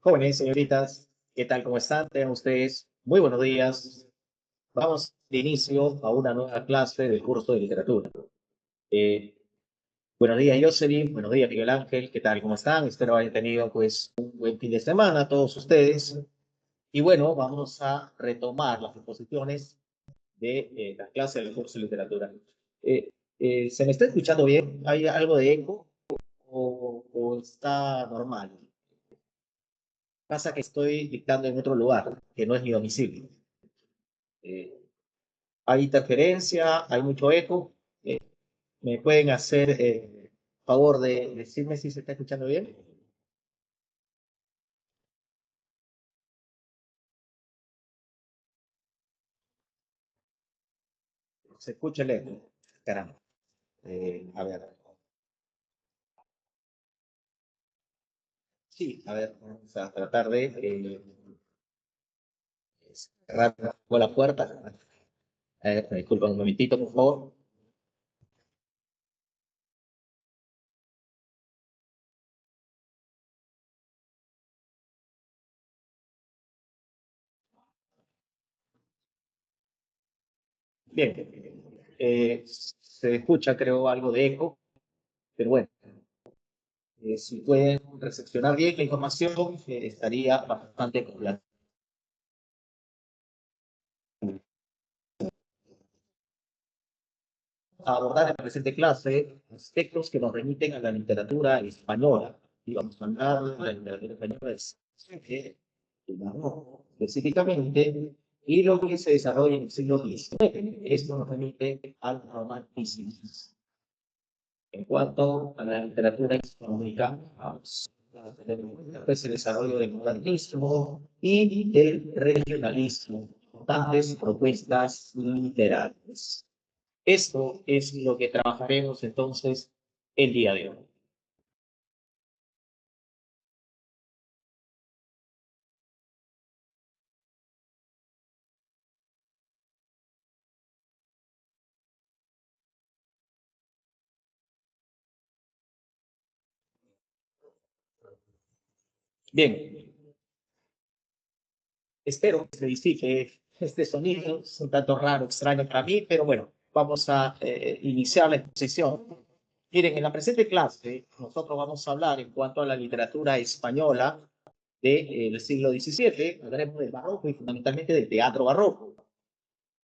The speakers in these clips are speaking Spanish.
Jóvenes, señoritas, ¿qué tal? ¿Cómo están? Tengan ustedes muy buenos días. Vamos de inicio a una nueva clase del curso de literatura. Eh, Buenos días, Jocelyn. Buenos días, Miguel Ángel. ¿Qué tal? ¿Cómo están? Espero hayan tenido pues un buen fin de semana todos ustedes. Y bueno, vamos a retomar las exposiciones de la clase del curso de literatura. Eh, ¿Se me está escuchando bien? ¿Hay algo de eco o está normal? Pasa que estoy dictando en otro lugar, que no es mi domicilio. Eh, Hay interferencia, hay mucho eco. Eh, ¿Me pueden hacer favor de decirme si se está escuchando bien? Se escucha el eco. Caramba. A ver. Sí, a ver, vamos a tratar de cerrar la puerta. Disculpa un momentito, por favor. Bien. Se escucha, creo, algo de eco, pero bueno, si pueden recepcionar bien la información, estaría bastante completa. A abordar en la presente clase aspectos que nos remiten a la literatura española. Y vamos a hablar de la literatura española del barroco, específicamente, y lo que se desarrolla en el siglo XIX. Esto nos remite al romanticismo. En cuanto a la literatura hispanoamericana, vamos a tener en cuenta pues, el desarrollo del modernismo y del regionalismo, importantes propuestas literarias. Esto es lo que trabajaremos entonces el día de hoy. Bien, espero que se disipe este sonido, es un tanto raro, extraño para mí, pero bueno, vamos a iniciar la exposición. Miren, en la presente clase nosotros vamos a hablar en cuanto a la literatura española del siglo XVII, hablaremos del barroco y fundamentalmente del teatro barroco,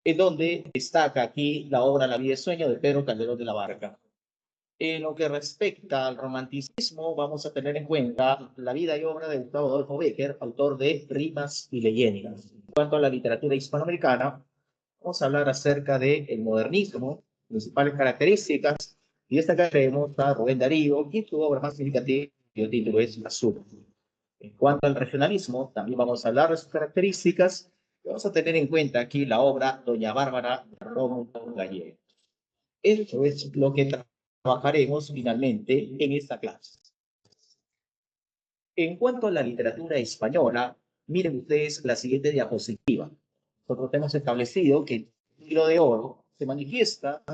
en donde destaca aquí la obra La vida y sueño de Pedro Calderón de la Barca. En lo que respecta al romanticismo, vamos a tener en cuenta la vida y obra de Gustavo Adolfo Bécquer, autor de Rimas y Leyendas. En cuanto a la literatura hispanoamericana, vamos a hablar acerca del modernismo, principales características, y destacaremos a Rubén Darío, y su obra más significativa, cuyo título es Azul. En cuanto al regionalismo, también vamos a hablar de sus características, y vamos a tener en cuenta aquí la obra Doña Bárbara de Rómulo Gallego. Eso es lo que trabajaremos finalmente en esta clase. En cuanto a la literatura española, miren ustedes la siguiente diapositiva. Nosotros hemos establecido que el siglo de oro se manifiesta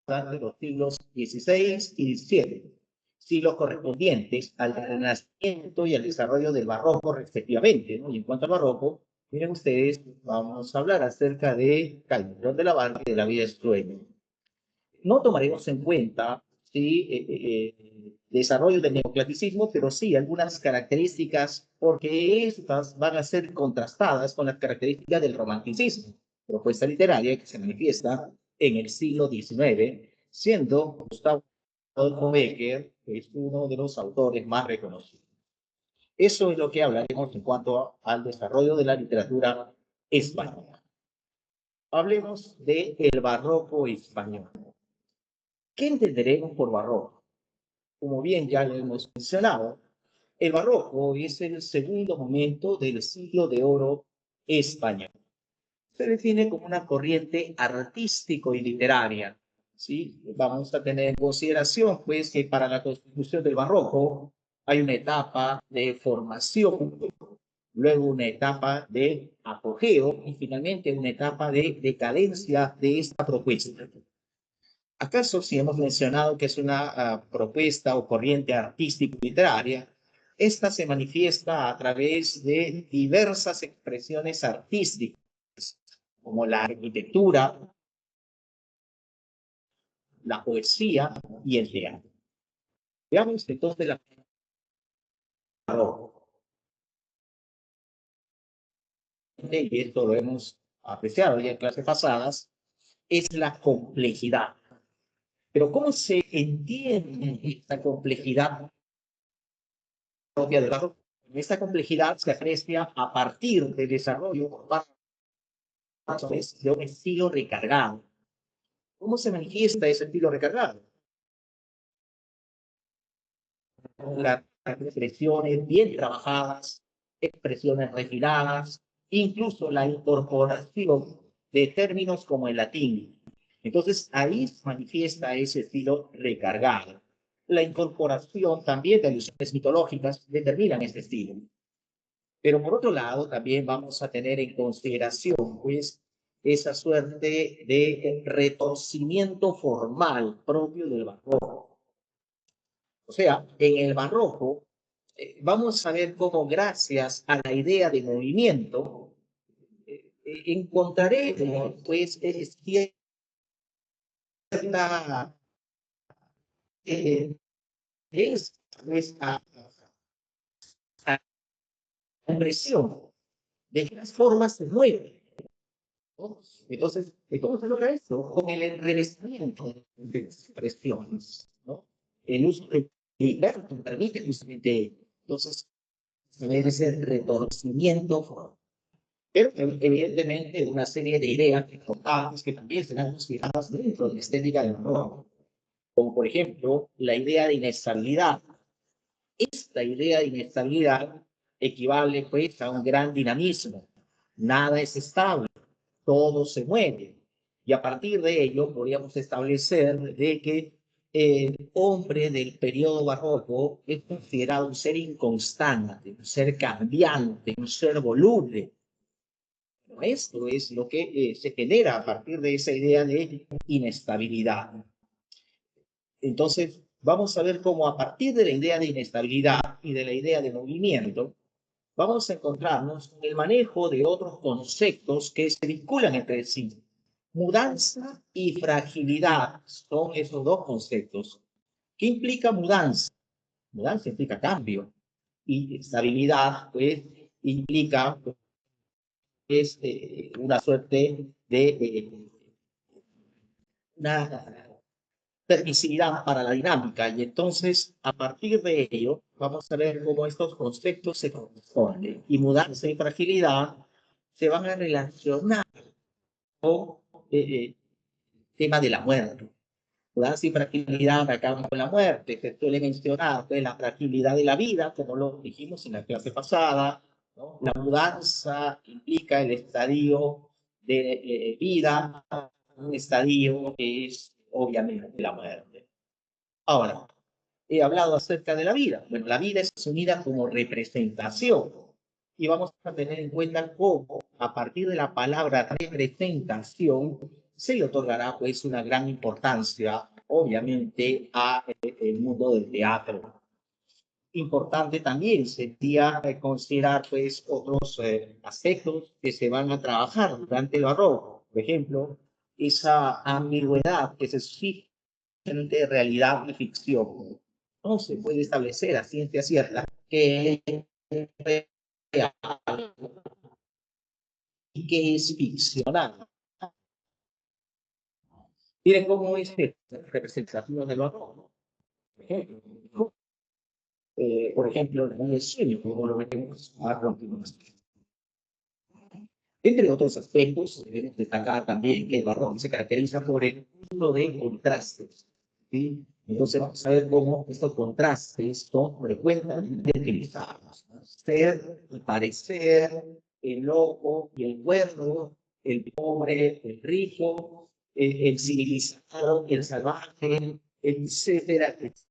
durante los siglos XVI y XVII, siglos correspondientes al Renacimiento y al desarrollo del Barroco respectivamente, ¿no? Y en cuanto al Barroco, miren ustedes, vamos a hablar acerca de Calderón de la Barca y de la vida de Struego. No tomaremos en cuenta ¿sí? Desarrollo del neoclasicismo, pero sí algunas características, porque estas van a ser contrastadas con las características del romanticismo, propuesta literaria que se manifiesta en el siglo XIX, siendo Gustavo Adolfo Bécquer, que es uno de los autores más reconocidos. Eso es lo que hablaremos en cuanto al desarrollo de la literatura española. Hablemos del barroco español. ¿Qué entenderemos por barroco? Como bien ya lo hemos mencionado, el barroco es el segundo momento del siglo de oro español. Se define como una corriente artístico y literaria. ¿Sí? Vamos a tener en consideración pues, que para la constitución del barroco hay una etapa de formación, luego una etapa de apogeo y finalmente una etapa de decadencia de esta propuesta. ¿Acaso si hemos mencionado que es una propuesta o corriente artística literaria, Esta se manifiesta a través de diversas expresiones artísticas, como la arquitectura, la poesía y el teatro. Veamos entonces la y esto lo hemos apreciado ya en clases pasadas, es la complejidad. Pero ¿cómo se entiende esta complejidad propia del barroco? Esta complejidad se aprecia a partir del desarrollo por parte de un estilo recargado. ¿Cómo se manifiesta ese estilo recargado? Las expresiones bien trabajadas, expresiones refinadas, incluso la incorporación de términos como el latín. Entonces ahí se manifiesta ese estilo recargado. La incorporación también de alusiones mitológicas determinan este estilo. Pero por otro lado, también vamos a tener en consideración, pues, esa suerte de retorcimiento formal propio del barroco. O sea, en el barroco vamos a ver cómo gracias a la idea de movimiento encontraremos, pues, cierta es, pues, a impresión de que las formas se mueven. ¿No? Entonces, ¿cómo se logra esto? Con el enrevesamiento de las expresiones, ¿no? El uso de libertad permite justamente, entonces, ver ese retorcimiento, pero evidentemente una serie de ideas importantes que también serán consideradas dentro de la estética del rock, como por ejemplo la idea de inestabilidad. Esta idea de inestabilidad equivale pues a un gran dinamismo. Nada es estable, todo se mueve. Y a partir de ello podríamos establecer de que el hombre del periodo barroco es considerado un ser inconstante, un ser cambiante, un ser voluble. Pero esto es lo que se genera a partir de esa idea de inestabilidad. Entonces, vamos a ver cómo a partir de la idea de inestabilidad y de la idea de movimiento, vamos a encontrarnos con el manejo de otros conceptos que se vinculan entre sí. Mudanza y fragilidad son esos dos conceptos. ¿Qué implica mudanza? Mudanza implica cambio y estabilidad, pues, implica pues, una suerte de una permisividad para la dinámica. Y entonces, a partir de ello, vamos a ver cómo estos conceptos se corresponden. Y mudanza y fragilidad se van a relacionar con el tema de la muerte. Mudanza y fragilidad acaban con la muerte. Se suele mencionar pues, la fragilidad de la vida, como lo dijimos en la clase pasada. ¿No? La mudanza implica el estadio de vida, un estadio que es obviamente la muerte. Ahora, he hablado acerca de la vida. Bueno, la vida es asumida como representación y vamos a tener en cuenta cómo a partir de la palabra representación se le otorgará pues una gran importancia, obviamente, a el mundo del teatro. Importante también sería considerar pues otros aspectos que se van a trabajar durante el barroco. Por ejemplo, esa ambigüedad que se suscita entre realidad y ficción. No se puede establecer a ciencia cierta que es real y que es ficcional. Miren cómo es representación del barroco. Por ejemplo, el sueño, como lo veremos a continuación. Entre otros aspectos, debemos destacar también que el barroco se caracteriza por el uso de contrastes. ¿Sí? Entonces vamos a ver cómo estos contrastes son frecuentemente utilizados. Ser y parecer, el loco y el cuerdo, el pobre, el rico, el civilizado, el salvaje, etcétera, etcétera.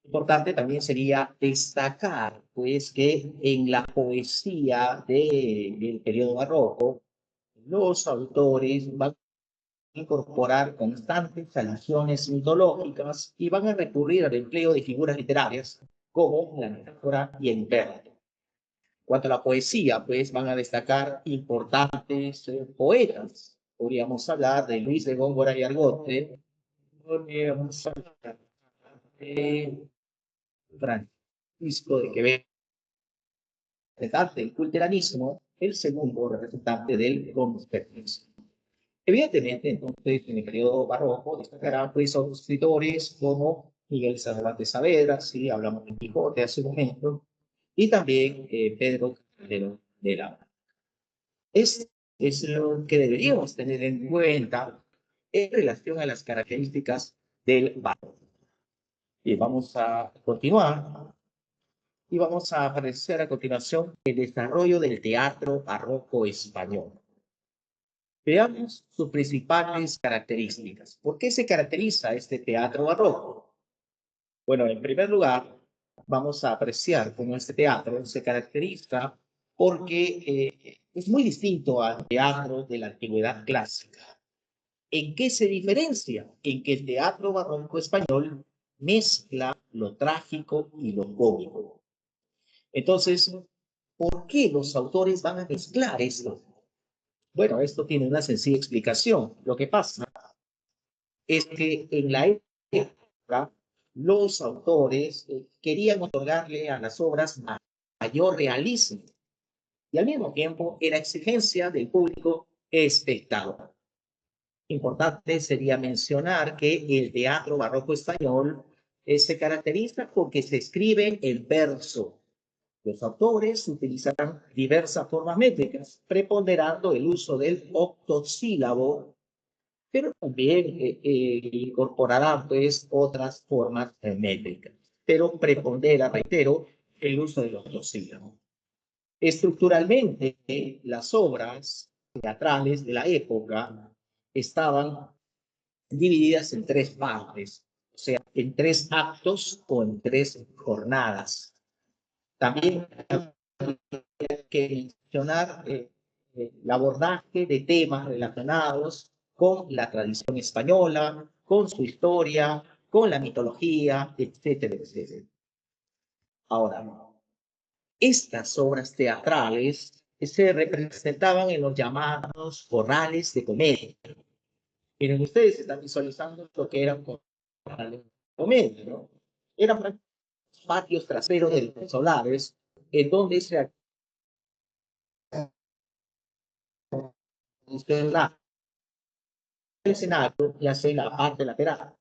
Importante también sería destacar, pues, que en la poesía del periodo barroco, los autores van a incorporar constantes alusiones mitológicas y van a recurrir al empleo de figuras literarias como la metáfora y el verbo. Cuanto a la poesía, pues van a destacar importantes poetas. Podríamos hablar de Luis de Góngora y Argote, podríamos hablar de Francisco de Quevedo, representante del culteranismo, el segundo representante del constructivismo. Evidentemente, entonces, en el periodo barroco destacarán pues otros escritores como Miguel Cervantes Saavedra, si hablamos de Quijote hace un momento, y también Pedro Calderón de la Barca. Es lo que deberíamos tener en cuenta en relación a las características del barroco. Y vamos a continuar y vamos a apreciar a continuación el desarrollo del teatro barroco español. Veamos sus principales características. ¿Por qué se caracteriza este teatro barroco? Bueno, en primer lugar, vamos a apreciar cómo este teatro se caracteriza porque es muy distinto al teatro de la antigüedad clásica. ¿En qué se diferencia? En que el teatro barroco español mezcla lo trágico y lo cómico. Entonces, ¿por qué los autores van a mezclar esto? Bueno, esto tiene una sencilla explicación. Lo que pasa es que en la época los autores querían otorgarle a las obras mayor realismo y al mismo tiempo era exigencia del público espectador. Importante sería mencionar que el teatro barroco español se caracteriza porque se escribe en verso. Los autores utilizarán diversas formas métricas, preponderando el uso del octosílabo, pero también incorporarán pues otras formas métricas. Pero prepondera, reitero, el uso del octosílabo. Estructuralmente, las obras teatrales de la época estaban divididas en tres partes, o sea, en tres actos o en tres jornadas. También hay que mencionar el abordaje de temas relacionados con la tradición española, con su historia, con la mitología, etcétera, etcétera. Ahora, estas obras teatrales se representaban en los llamados corrales de comedia. Miren, ustedes están visualizando lo que eran corrales de comedia, ¿no? Eran patios traseros de los solares en donde se la el escenario y hace la parte lateral.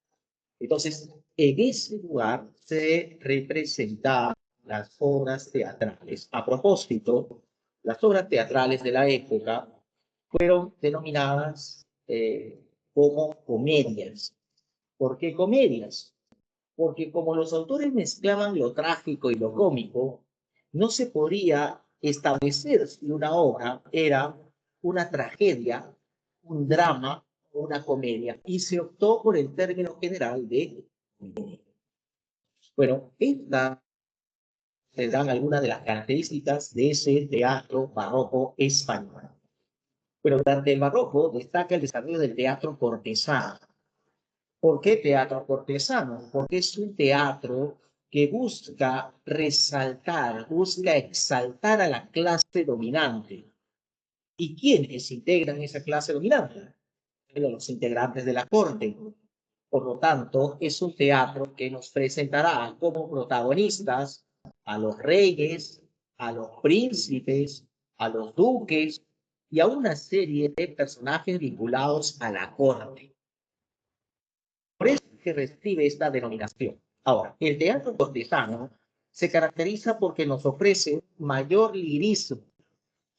Entonces, en ese lugar se representaban las obras teatrales. A propósito, las obras teatrales de la época fueron denominadas como comedias. ¿Por qué comedias? Porque como los autores mezclaban lo trágico y lo cómico, no se podía establecer si una obra era una tragedia, un drama o una comedia, y se optó por el término general de comedia. Bueno, estas serán algunas de las características de ese teatro barroco español. Pero durante el barroco destaca el desarrollo del teatro cortesano. ¿Por qué teatro cortesano? Porque es un teatro que busca resaltar, busca exaltar a la clase dominante. ¿Y quiénes integran esa clase dominante? Bueno, los integrantes de la corte. Por lo tanto, es un teatro que nos presentará como protagonistas a los reyes, a los príncipes, a los duques y a una serie de personajes vinculados a la corte. Por eso es que recibe esta denominación. Ahora, el teatro cortesano se caracteriza porque nos ofrece mayor lirismo.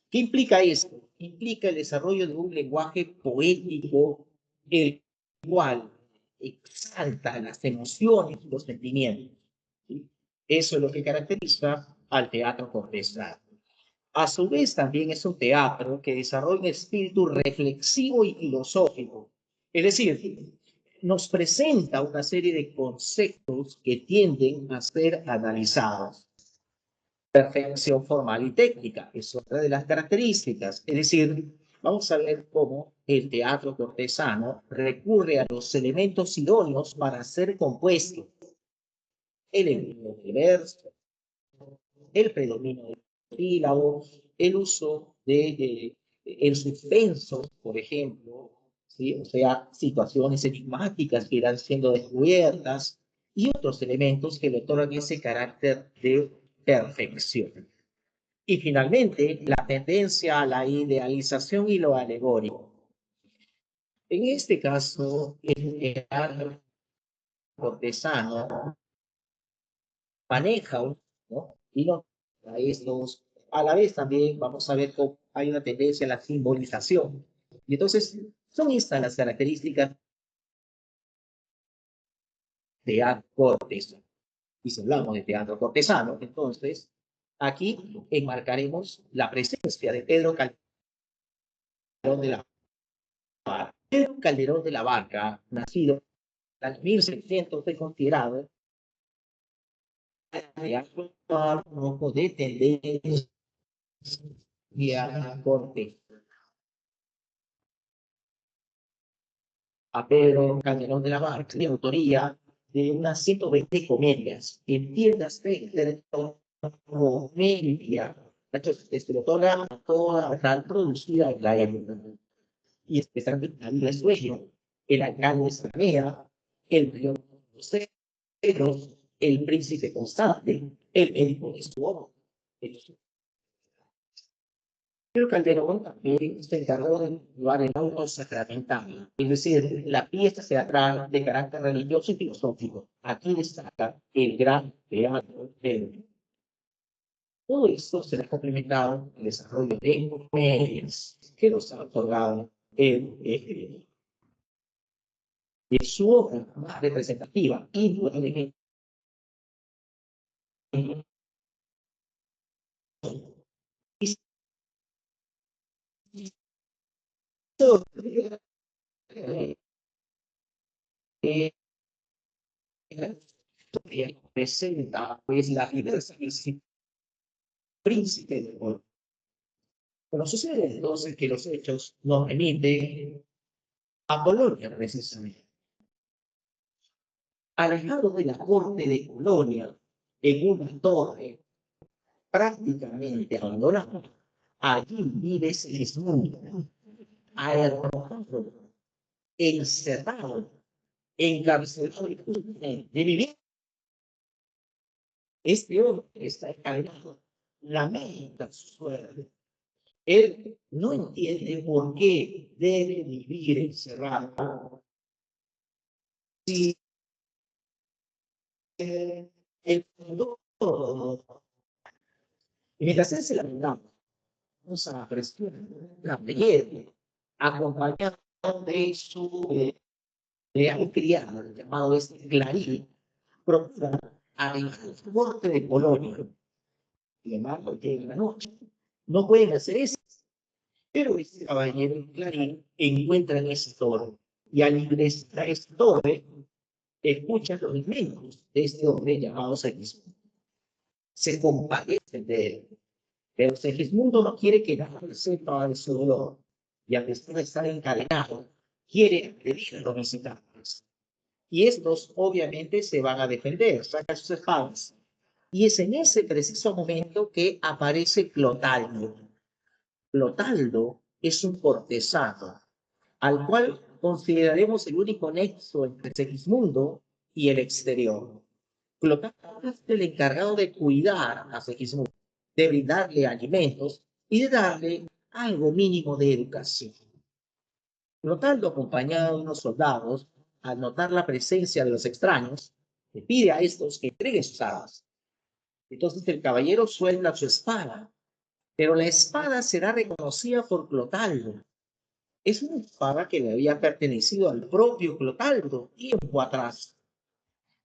¿Qué implica esto? Implica el desarrollo de un lenguaje poético, el cual exalta las emociones y los sentimientos. ¿Sí? Eso es lo que caracteriza al teatro cortesano. A su vez, también es un teatro que desarrolla un espíritu reflexivo y filosófico. Es decir, nos presenta una serie de conceptos que tienden a ser analizados. Perfección formal y técnica es otra de las características. Es decir, vamos a ver cómo el teatro cortesano recurre a los elementos idóneos para ser compuesto. el empleo del verso, el predominio del sílabo, el uso de el suspenso, por ejemplo, ¿sí? O sea, situaciones enigmáticas que irán siendo descubiertas y otros elementos que le otorgan ese carácter de perfección. Y finalmente, la tendencia a la idealización y lo alegórico. En este caso, el teatro cortesano maneja, ¿no? Y no a estos, a la vez también vamos a ver cómo hay una tendencia a la simbolización. Y entonces, son estas las características de teatro cortesano. Y si hablamos de teatro cortesano, entonces, aquí enmarcaremos la presencia de Pedro Calderón de la Barca. Pedro Calderón de la Barca, nacido en 1600, fue considerado un poco de tendencia corte a Pedro Calderón de la Barca, de autoría de unas 120 comedias. Entiéndase, comedia. Se le otorga toda tan producida en la época. Y especialmente el sueño, el alcalde Samea, el mayor Ceros, el príncipe constante, el médico de su obra. Pero Calderón también se encargó de llevar el auto sacramental, es decir, la pieza teatral de carácter religioso y filosófico. Aquí destaca el gran teatro de todo esto se ha complementado con el desarrollo de comedias que nos ha otorgado de su obra más representativa y indudablemente eh, presenta pues la diversa príncipe del gol. Pero sucede entonces que los hechos nos remiten a Colonia precisamente. Alejado de la corte de Colonia, en una torre prácticamente abandonada, allí vive Sigismundo, arrojado, encerrado, encarcelado de vivir. Este hombre está encadenado, lamenta su suerte. Él no entiende por qué debe vivir encerrado. Si el mundo, mientras él se lamentaba, a presión, la belleza, acompañado de su de un criado llamado Clarín, procura arribar al fuerte de Polonia. Sin embargo, llega la noche. No pueden hacer eso. Pero este caballero Clarín encuentra en ese toro y al ingresar a ese toro escucha los lamentos de este hombre llamado Segismundo. Se compadece de él. Pero Segismundo no quiere que nadie sepa de su dolor y a pesar de estar encadenado, quiere agredir a los visitantes. Y estos obviamente se van a defender, sacan sus espadas. Y es en ese preciso momento que aparece Clotaldo. Clotaldo es un cortesano, al cual consideraremos el único nexo entre Segismundo y el exterior. Clotaldo es el encargado de cuidar a Segismundo, de brindarle alimentos y de darle algo mínimo de educación. Clotaldo, acompañado de unos soldados, al notar la presencia de los extraños, le pide a estos que entreguen sus armas. Entonces el caballero suelta su espada, pero la espada será reconocida por Clotaldo. Es una espada que le había pertenecido al propio Clotaldo tiempo atrás.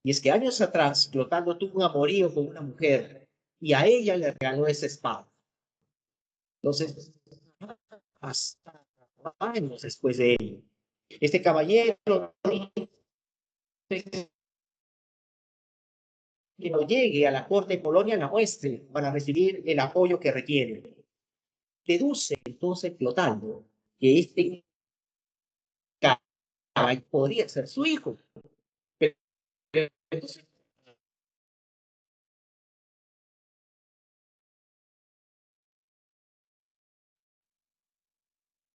Y es que años atrás Clotaldo tuvo un amorío con una mujer y a ella le regaló esa espada. Entonces, hasta años después de ello, este caballero que no llegue a la corte de Polonia la muestre para recibir el apoyo que requiere. Deduce entonces Clotaldo que este caballo podría ser su hijo. Pero entonces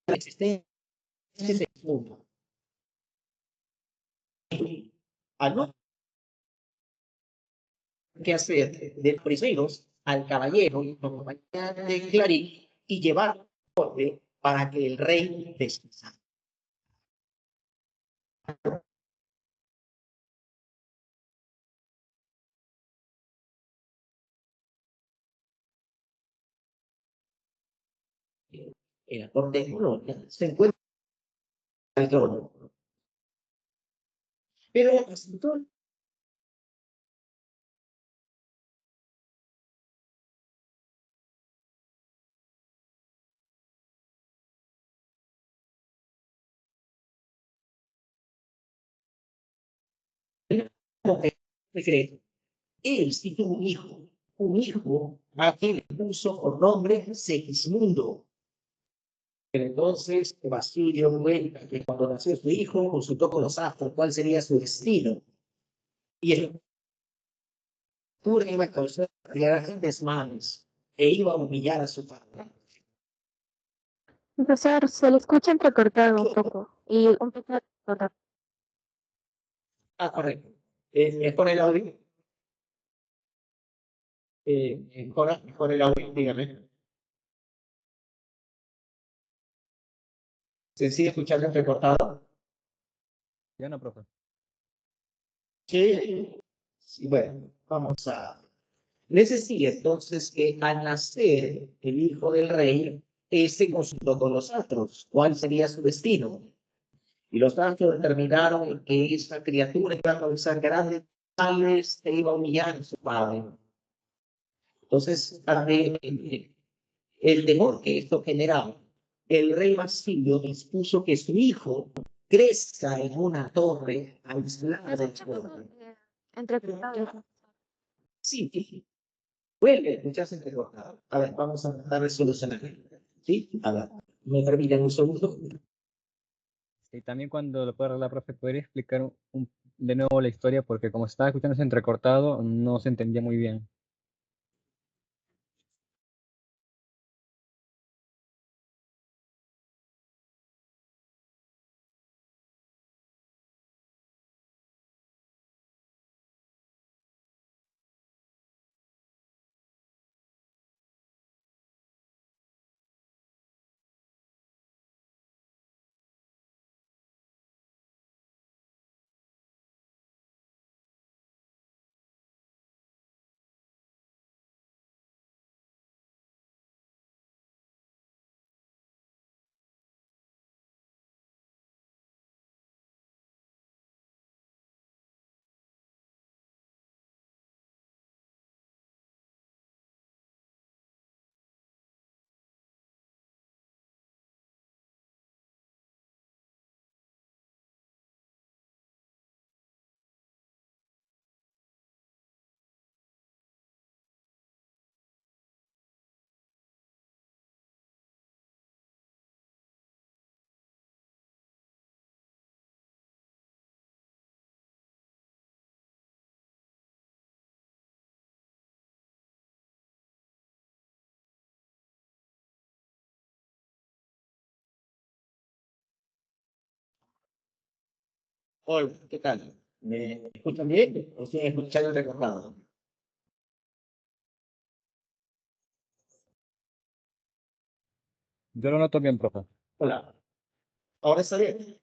la existencia de ese mundo. Al no que hacer de los primeros al caballero y compañía de Clarín y llevarlo para que el rey descansara. En la corte de Colonia se encuentra el trono, pero todo el secreto. Él sí tuvo un hijo a quien le puso por nombre Segismundo. Pero entonces Basilio cuenta que cuando nació su hijo consultó con los astros cuál sería su destino. Y el cura iba a causar grandes males e iba a humillar a su padre. Profesor, se le escucha entrecortado un poco y un poco cortado. Ah, correcto. Es con el audio. Con el audio, dígame. ¿Se sigue escuchando entrecortado? Ya no, profe. Sí. Sí, bueno, vamos a... Les decía entonces que al nacer el hijo del rey, este consultó con los astros cuál sería su destino. Y los astros determinaron que esta criatura iba a causar grandes males e iba a humillar a su padre. Entonces, ante el temor que esto generaba, el rey Basilio dispuso que su hijo crezca en una torre aislada Se del escucha un poco pueblo. entrecortado. Sí, vuelve a escucharse entrecortado. A ver, vamos a tratar de solucionar. ¿Sí? A ver, ¿me permiten un segundo? Y también cuando lo pueda arreglar, profe, ¿podría explicar de nuevo la historia? Porque como estaba escuchando ese entrecortado, no se entendía muy bien. Hola, ¿qué tal? ¿Me escuchan bien? ¿O siguen escuchando entrecortado? Yo lo noto bien, profe. Hola, ¿ahora está bien? Sí,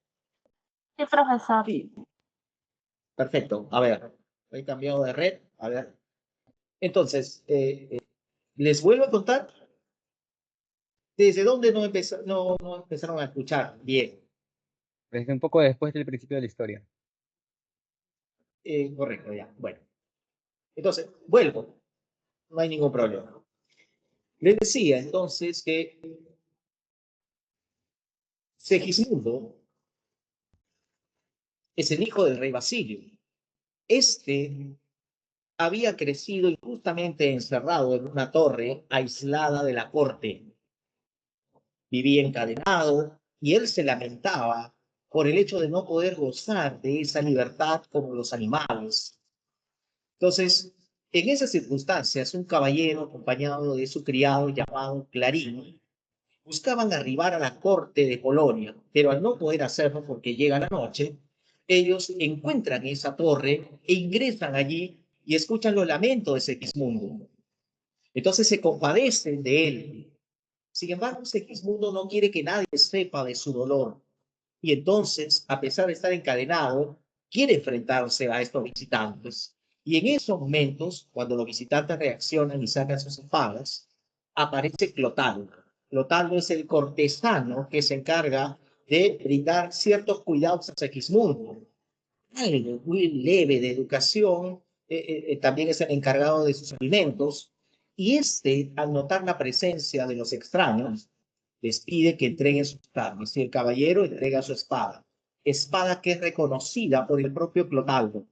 profesor. Sí, perfecto. A ver, he cambiado de red. A ver. Entonces, les vuelvo a contar desde dónde no empezaron a escuchar bien. Desde un poco después del principio de la historia. Correcto, ya. Bueno, entonces, vuelvo. No hay ningún problema. Les decía entonces que Segismundo es el hijo del rey Basilio. Este había crecido injustamente encerrado en una torre aislada de la corte. Vivía encadenado y él se lamentaba por el hecho de no poder gozar de esa libertad como los animales. Entonces, en esas circunstancias, un caballero acompañado de su criado llamado Clarín buscaban arribar a la corte de Polonia, pero al no poder hacerlo porque llega la noche, ellos encuentran esa torre e ingresan allí y escuchan los lamentos de Segismundo. Entonces se compadecen de él. Sin embargo, Segismundo no quiere que nadie sepa de su dolor. Y entonces, a pesar de estar encadenado, quiere enfrentarse a estos visitantes. Y en esos momentos, cuando los visitantes reaccionan y sacan sus espadas, aparece Clotaldo. Clotaldo es el cortesano que se encarga de brindar ciertos cuidados a Segismundo. Algo muy leve de educación, también es el encargado de sus alimentos. Y este, al notar la presencia de los extraños, les pide que entreguen sus armas y el caballero entrega su espada, espada que es reconocida por el propio Clotaldo.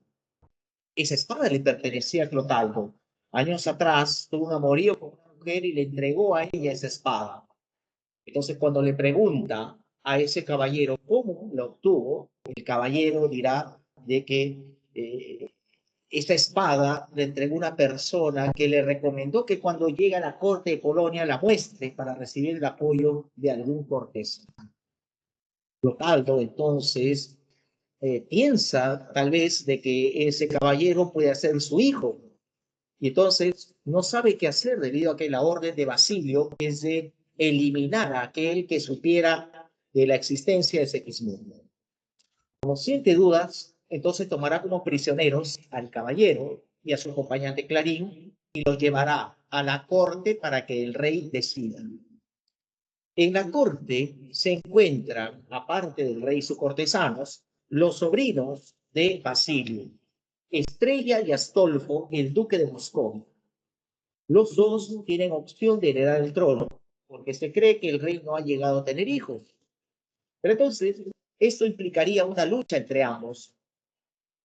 Esa espada le pertenecía a Clotaldo. Años atrás tuvo un amorío con una mujer y le entregó a ella esa espada. Entonces, cuando le pregunta a ese caballero cómo lo obtuvo, el caballero dirá de que esta espada le entregó una persona que le recomendó que cuando llegue a la corte de Polonia la muestre para recibir el apoyo de algún cortés. Clotaldo entonces piensa tal vez de que ese caballero puede ser su hijo y entonces no sabe qué hacer debido a que la orden de Basilio es de eliminar a aquel que supiera de la existencia de Segismundo. Como siente dudas, entonces tomará como prisioneros al caballero y a su acompañante Clarín y los llevará a la corte para que el rey decida. En la corte se encuentran, aparte del rey y sus cortesanos, los sobrinos de Basilio, Estrella y Astolfo, el duque de Moscovia. Los dos tienen opción de heredar el trono, porque se cree que el rey no ha llegado a tener hijos. Pero entonces, esto implicaría una lucha entre ambos.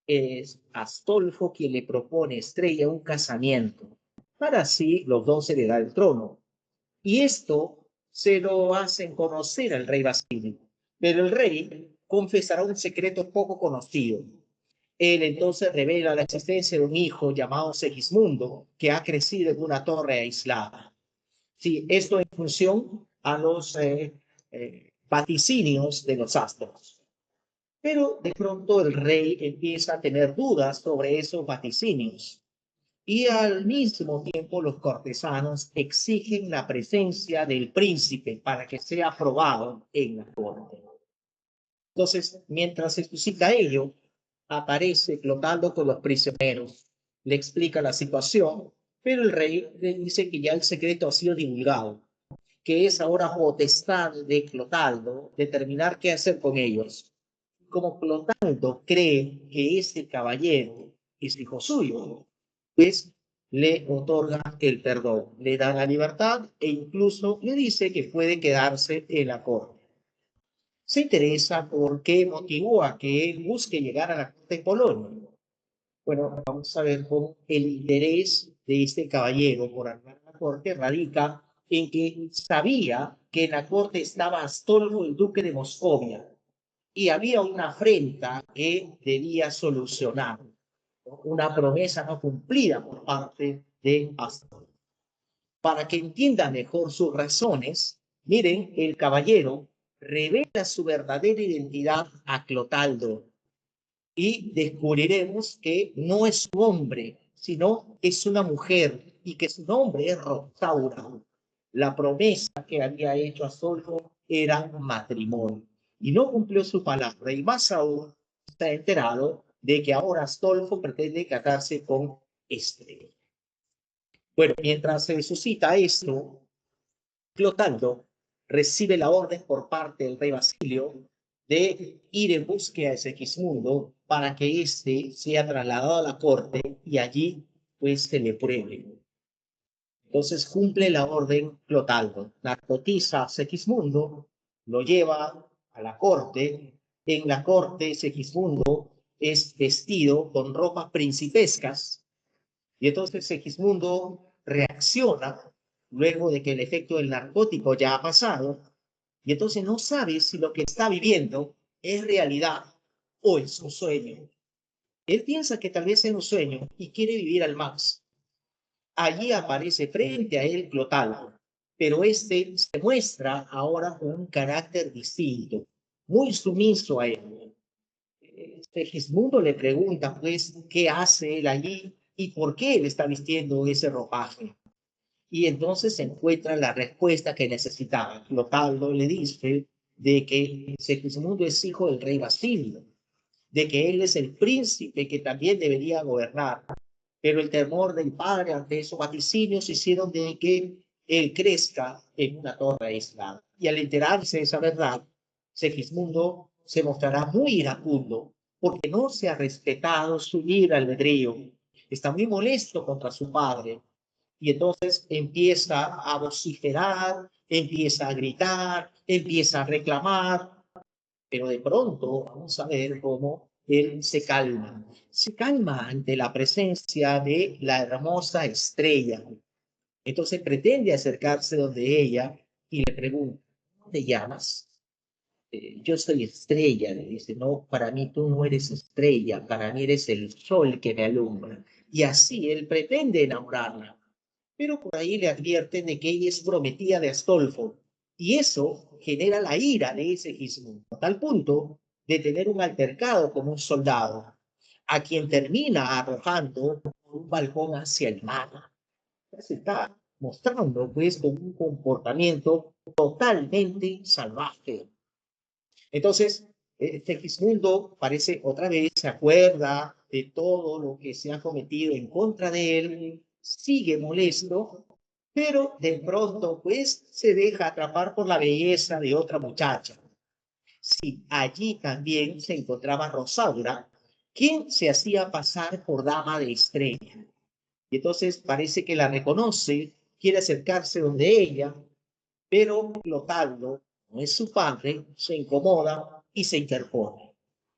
Es Astolfo quien le propone a Estrella un casamiento, para así los dos heredar el trono. Y esto se lo hacen conocer al rey Basilio. Pero el rey confesará un secreto poco conocido. Él entonces revela la existencia de un hijo llamado Segismundo, que ha crecido en una torre aislada. Sí, esto en función a los vaticinios de los astros. Pero de pronto el rey empieza a tener dudas sobre esos vaticinios. Y al mismo tiempo los cortesanos exigen la presencia del príncipe para que sea aprobado en la corte. Entonces, mientras se suscita ello, aparece Clotaldo con los prisioneros, le explica la situación, pero el rey le dice que ya el secreto ha sido divulgado, que es ahora potestad de Clotaldo determinar qué hacer con ellos. Como Clotaldo cree que este caballero es hijo suyo, pues le otorga el perdón, le da la libertad e incluso le dice que puede quedarse en la corte. Se interesa por qué motivó a que él busque llegar a la corte de Polonia. Bueno, vamos a ver cómo el interés de este caballero por armar la corte radica en que sabía que en la corte estaba Astolfo, el duque de Moscovia, y había una afrenta que debía solucionar, una promesa no cumplida por parte de Astolfo. Para que entienda mejor sus razones, miren, el caballero revela su verdadera identidad a Clotaldo y descubriremos que no es un hombre, sino es una mujer y que su nombre es Rosaura. La promesa que había hecho Astolfo era matrimonio y no cumplió su palabra y más aún está enterado de que ahora Astolfo pretende casarse con Estrella. Bueno, mientras se suscita esto, Clotaldo recibe la orden por parte del rey Basilio de ir en búsqueda de Segismundo para que éste sea trasladado a la corte y allí pues se le pruebe. Entonces cumple la orden Clotaldo, narcotiza a Segismundo, lo lleva a la corte. En la corte Segismundo es vestido con ropas principescas y entonces Segismundo reacciona luego de que el efecto del narcótico ya ha pasado y entonces no sabe si lo que está viviendo es realidad o es un sueño. Él piensa que tal vez es un sueño y quiere vivir al máximo. Allí aparece frente a él Clotaldo pero este se muestra ahora con un carácter distinto, muy sumiso a él. Segismundo le pregunta, pues, ¿qué hace él allí y por qué él está vistiendo ese ropaje? Y entonces se encuentra la respuesta que necesitaba. Clotaldo le dice de que Segismundo es hijo del rey Basilio, de que él es el príncipe que también debería gobernar, pero el temor del padre ante esos vaticinios hicieron de que él crezca en una torre aislada. Y al enterarse de esa verdad, Segismundo se mostrará muy iracundo porque no se ha respetado su libre albedrío. Está muy molesto contra su padre y entonces empieza a vociferar, empieza a gritar, empieza a reclamar, pero de pronto vamos a ver cómo él se calma. Se calma ante la presencia de la hermosa estrella. Entonces pretende acercarse donde ella y le pregunta, ¿cómo te llamas? Yo soy estrella, le dice, no, para mí tú no eres estrella, para mí eres el sol que me alumbra. Y así él pretende enamorarla, pero por ahí le advierten de que ella es prometida de Astolfo, y eso genera la ira de ese Gismundo, a tal punto de tener un altercado con un soldado, a quien termina arrojando por un balcón hacia el mar. Se está mostrando pues con un comportamiento totalmente salvaje. Entonces, Segismundo parece otra vez, se acuerda de todo lo que se ha cometido en contra de él, sigue molesto, pero de pronto pues se deja atrapar por la belleza de otra muchacha. Sí, allí también se encontraba Rosaura, quien se hacía pasar por dama de estrella. Y entonces parece que la reconoce, quiere acercarse donde ella, pero Clotaldo, no es su padre, se incomoda y se interpone.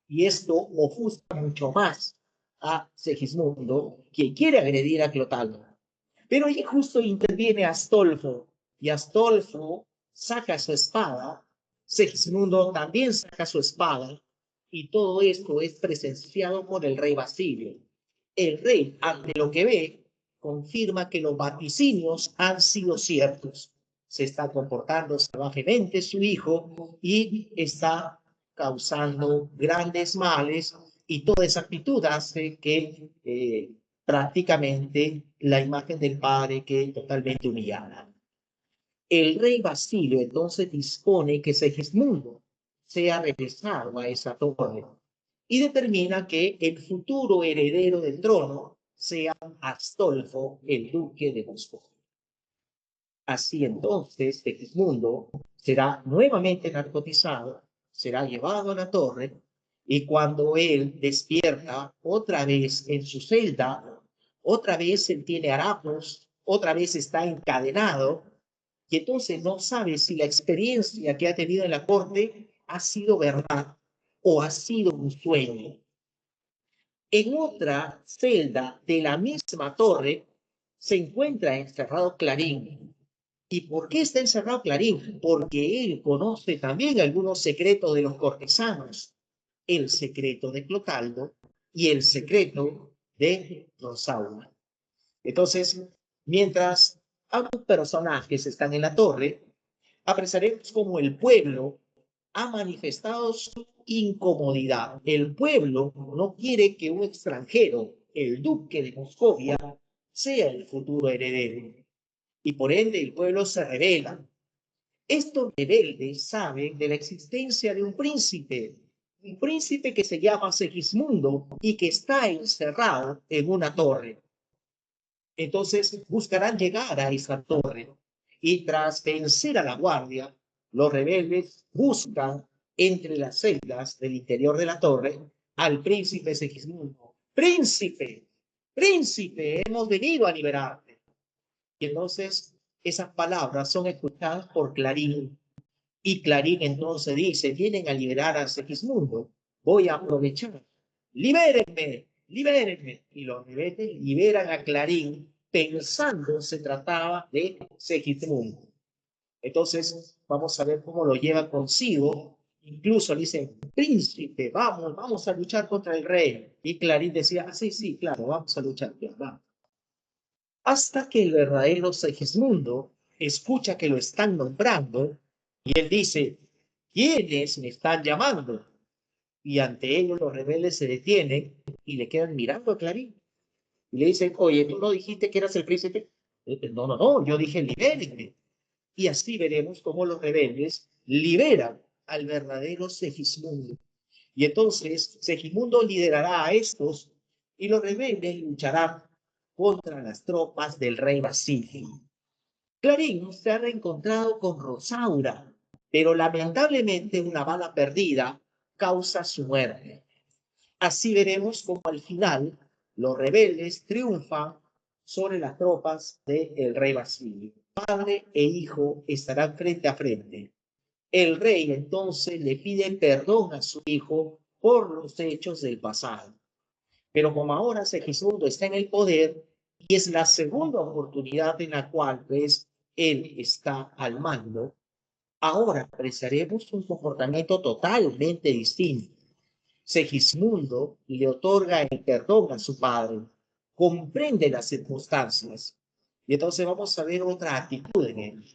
Y esto ofusca mucho más a Segismundo, quien quiere agredir a Clotaldo. Pero allí justo interviene Astolfo, y Astolfo saca su espada, Segismundo también saca su espada, y todo esto es presenciado por el rey Basilio. El rey, ante lo que ve, confirma que los vaticinios han sido ciertos. Se está comportando salvajemente su hijo y está causando grandes males, y toda esa actitud hace que prácticamente la imagen del padre que totalmente humillada. El rey Basilio entonces dispone que Segismundo sea regresado a esa torre y determina que el futuro heredero del trono sea Astolfo, el duque de Moscú. Así entonces Segismundo será nuevamente narcotizado, será llevado a la torre, y cuando él despierta otra vez en su celda, otra vez él tiene harapos, otra vez está encadenado, y entonces no sabe si la experiencia que ha tenido en la corte ha sido verdad o ha sido un sueño. En otra celda de la misma torre se encuentra encerrado Clarín. ¿Y por qué está encerrado Clarín? Porque él conoce también algunos secretos de los cortesanos, el secreto de Clotaldo y el secreto de Rosaura. Entonces, mientras ambos personajes están en la torre, apreciaremos cómo el pueblo ha manifestado su incomodidad. El pueblo no quiere que un extranjero, el duque de Moscovia, sea el futuro heredero. Y por ende el pueblo se rebela. Estos rebeldes saben de la existencia de un príncipe que se llama Segismundo y que está encerrado en una torre. Entonces buscarán llegar a esa torre y tras vencer a la guardia, los rebeldes buscan entre las celdas del interior de la torre al príncipe Segismundo. Príncipe, príncipe, hemos venido a liberarte. Y entonces esas palabras son escuchadas por Clarín. Y Clarín entonces dice, vienen a liberar a Segismundo, voy a aprovechar. Libérenme, libérenme. Y los rebeldes liberan a Clarín pensando se trataba de Segismundo. Entonces vamos a ver cómo lo lleva consigo. Incluso le dicen, príncipe, vamos a luchar contra el rey. Y Clarín decía, ah, sí, claro, vamos a luchar, vamos. Hasta que el verdadero Segismundo escucha que lo están nombrando y él dice, ¿quiénes me están llamando? Y ante ellos los rebeldes se detienen y le quedan mirando a Clarín. Y le dicen, oye, ¿tú no dijiste que eras el príncipe? No, no, no, yo dije, libérenme. Y así veremos cómo los rebeldes liberan al verdadero Segismundo. Y entonces Segismundo liderará a estos y los rebeldes lucharán contra las tropas del rey Basilio. Clarín se ha reencontrado con Rosaura, pero lamentablemente una bala perdida causa su muerte. Así veremos cómo al final los rebeldes triunfan sobre las tropas del rey Basilio. Padre e hijo estarán frente a frente. El rey entonces le pide perdón a su hijo por los hechos del pasado. Pero como ahora Segismundo está en el poder y es la segunda oportunidad en la cual pues, él está al mando, ahora apreciaremos un comportamiento totalmente distinto. Segismundo le otorga el perdón a su padre, comprende las circunstancias y entonces vamos a ver otra actitud en él.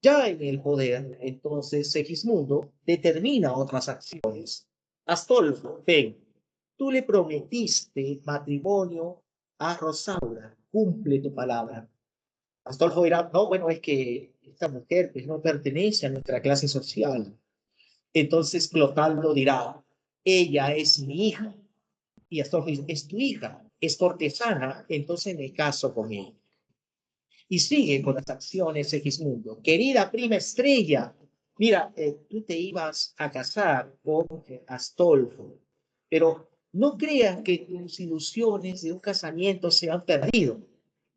Ya en el poder, entonces Segismundo determina otras acciones. Astolfo, ven, tú le prometiste matrimonio a Rosaura, cumple tu palabra. Astolfo dirá, no, bueno, es que esta mujer pues, no pertenece a nuestra clase social. Entonces Clotaldo dirá, ella es mi hija. Y Astolfo dice, es tu hija, es cortesana, entonces me caso con ella. Y sigue con las acciones Segismundo. Querida prima estrella, mira, tú te ibas a casar con Astolfo, pero no creas que tus ilusiones de un casamiento se han perdido.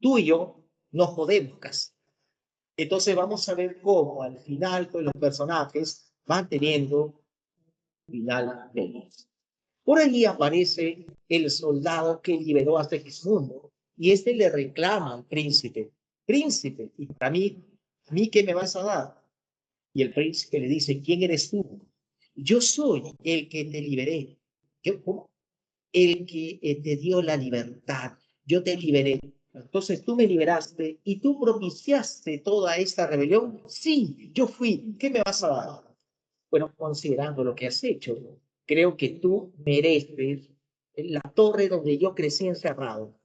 Tú y yo nos podemos casar. Entonces vamos a ver cómo al final pues, los personajes van teniendo un final feliz. Por allí aparece el soldado que liberó a Segismundo y este le reclama al príncipe, príncipe, y para mí, ¿a mí qué me vas a dar? Y el príncipe le dice, ¿quién eres tú? Yo soy el que te liberé. ¿Cómo? El que te dio la libertad. Yo te liberé. Entonces tú me liberaste y tú propiciaste toda esta rebelión. Sí, yo fui. ¿Qué me vas a dar? Bueno, considerando lo que has hecho, creo que tú mereces la torre donde yo crecí encerrado.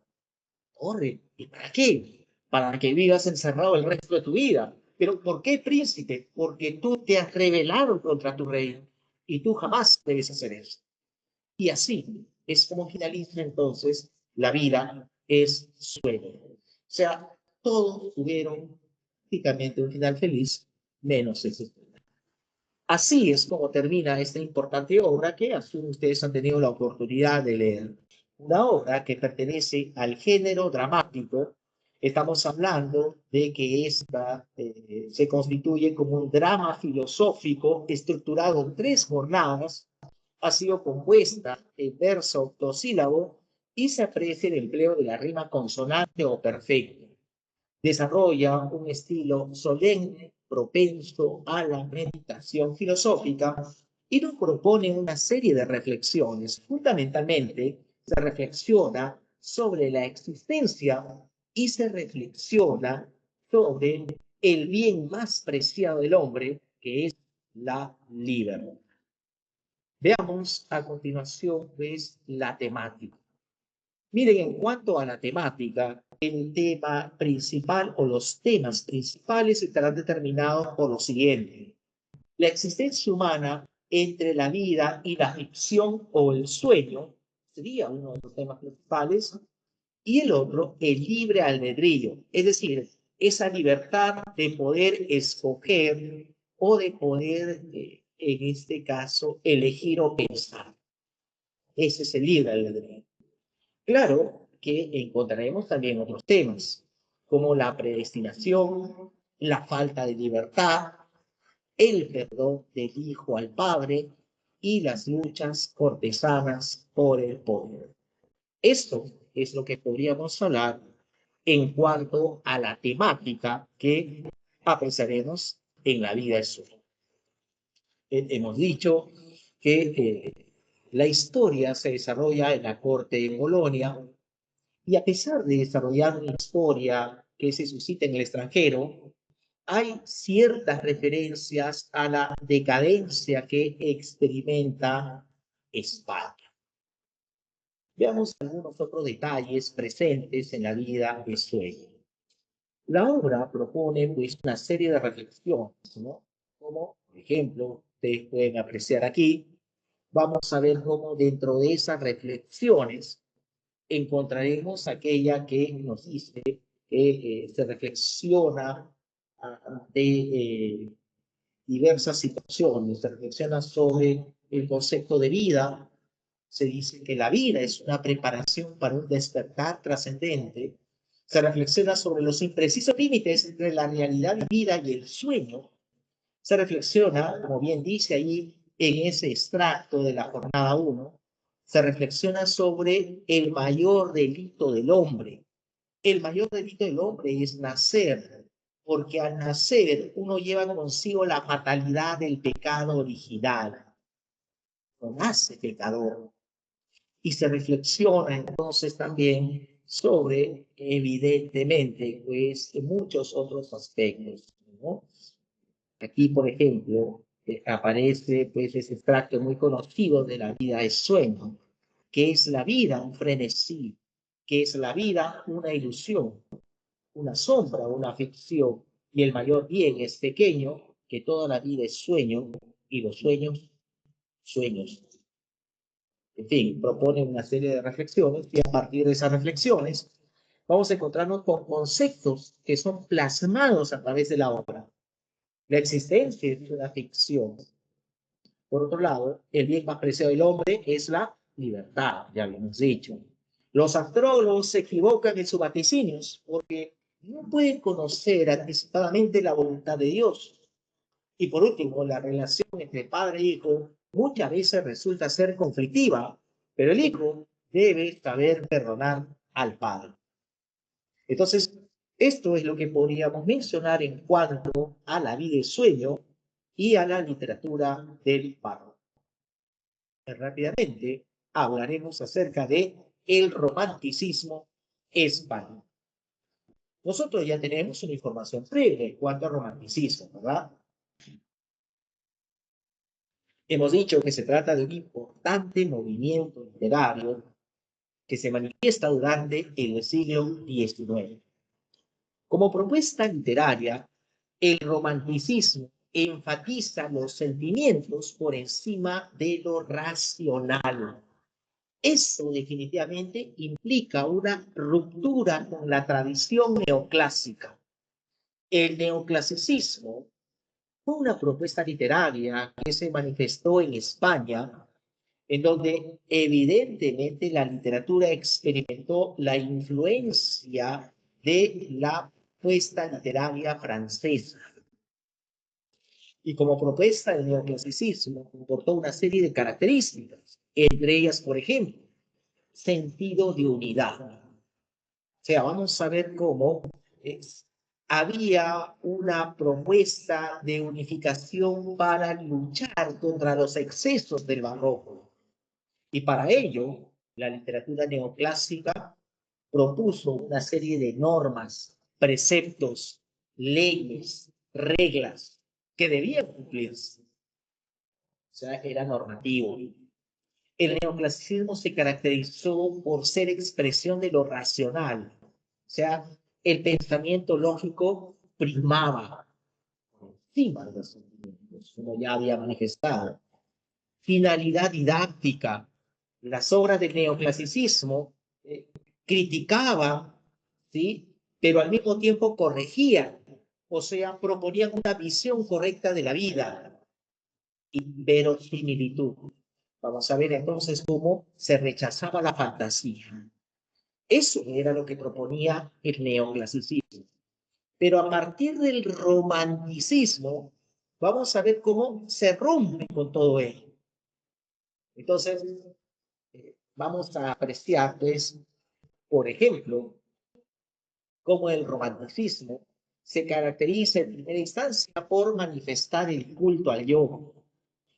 Torre, ¿y para qué? Para que vivas encerrado el resto de tu vida. Pero ¿por qué, príncipe? Porque tú te has rebelado contra tu rey y tú jamás debes hacer eso. Y así es como finaliza entonces la vida es sueño. O sea, todos tuvieron prácticamente un final feliz, menos ese. Así es como termina esta importante obra que asumo ustedes han tenido la oportunidad de leer. Una obra que pertenece al género dramático. Estamos hablando de que esta se constituye como un drama filosófico estructurado en 3 jornadas. Ha sido compuesta en verso octosílabo y se aprecia el empleo de la rima consonante o perfecta. Desarrolla un estilo solemne, propenso a la meditación filosófica y nos propone una serie de reflexiones. Fundamentalmente, se reflexiona sobre la existencia y se reflexiona sobre el bien más preciado del hombre, que es la libertad. Veamos a continuación pues, la temática. Miren, en cuanto a la temática, el tema principal o los temas principales estarán determinados por lo siguiente. La existencia humana entre la vida y la ficción o el sueño sería uno de los temas principales. Y el otro, el libre albedrío, es decir, esa libertad de poder escoger o de poder, en este caso, elegir o pensar. Ese es el libre albedrío. Claro que encontraremos también otros temas, como la predestinación, la falta de libertad, el perdón del hijo al padre y las luchas cortesanas por el poder. Esto es lo que podríamos hablar en cuanto a la temática que apreciaremos en la vida de Sófocles. Hemos dicho que la historia se desarrolla en la corte de Bolonia. Y a pesar de desarrollar una historia que se suscita en el extranjero, hay ciertas referencias a la decadencia que experimenta España. Veamos algunos otros detalles presentes en la vida de Sueño. La obra propone pues una serie de reflexiones, ¿no? Como, por ejemplo, ustedes pueden apreciar aquí, vamos a ver cómo dentro de esas reflexiones encontraremos aquella que nos dice que se reflexiona de diversas situaciones, se reflexiona sobre el concepto de vida, se dice que la vida es una preparación para un despertar trascendente, se reflexiona sobre los imprecisos límites entre la realidad vivida y el sueño, se reflexiona, como bien dice ahí en ese extracto de la jornada 1, se reflexiona sobre el mayor delito del hombre. El mayor delito del hombre es nacer, porque al nacer uno lleva consigo la fatalidad del pecado original. No nace pecador. Y se reflexiona entonces también sobre, evidentemente, pues muchos otros aspectos, ¿no? Aquí, por ejemplo, aparece pues ese extracto muy conocido de la vida es sueño, que es la vida un frenesí, que es la vida una ilusión, una sombra, una ficción, y el mayor bien es pequeño, que toda la vida es sueño, y los sueños, sueños. En fin, propone una serie de reflexiones, y a partir de esas reflexiones vamos a encontrarnos con conceptos que son plasmados a través de la obra. La existencia es una ficción. Por otro lado, el bien más preciado del hombre es la libertad, ya lo hemos dicho. Los astrólogos se equivocan en sus vaticinios porque no pueden conocer anticipadamente la voluntad de Dios. Y por último, la relación entre padre e hijo muchas veces resulta ser conflictiva, pero el hijo debe saber perdonar al padre. Entonces, esto es lo que podríamos mencionar en cuanto a la vida y sueño y a la literatura del párrafo. Rápidamente hablaremos acerca de el romanticismo español. Nosotros ya tenemos una información previa en cuanto al romanticismo, ¿verdad? Hemos dicho que se trata de un importante movimiento literario que se manifiesta durante el siglo XIX. Como propuesta literaria, el romanticismo enfatiza los sentimientos por encima de lo racional. Eso definitivamente implica una ruptura con la tradición neoclásica. El neoclasicismo fue una propuesta literaria que se manifestó en España, en donde evidentemente la literatura experimentó la influencia de la propuesta literaria francesa. Y como propuesta del neoclasicismo comportó una serie de características, entre ellas, por ejemplo, sentido de unidad. O sea, vamos a ver cómo había una propuesta de unificación para luchar contra los excesos del barroco. Y para ello, la literatura neoclásica propuso una serie de normas, preceptos, leyes, reglas que debían cumplirse. O sea, era normativo. El neoclasicismo se caracterizó por ser expresión de lo racional. O sea, el pensamiento lógico primaba encima de los sentimientos, como ya había manifestado. Finalidad didáctica. Las obras del neoclasicismo criticaban, ¿sí? Pero al mismo tiempo corregían, o sea, proponían una visión correcta de la vida y verosimilitud. Vamos a ver entonces cómo se rechazaba la fantasía. Eso era lo que proponía el neoclasicismo. Pero a partir del romanticismo, vamos a ver cómo se rompe con todo ello. Entonces, vamos a apreciar, pues, por ejemplo, cómo el romanticismo se caracteriza en primera instancia por manifestar el culto al yo,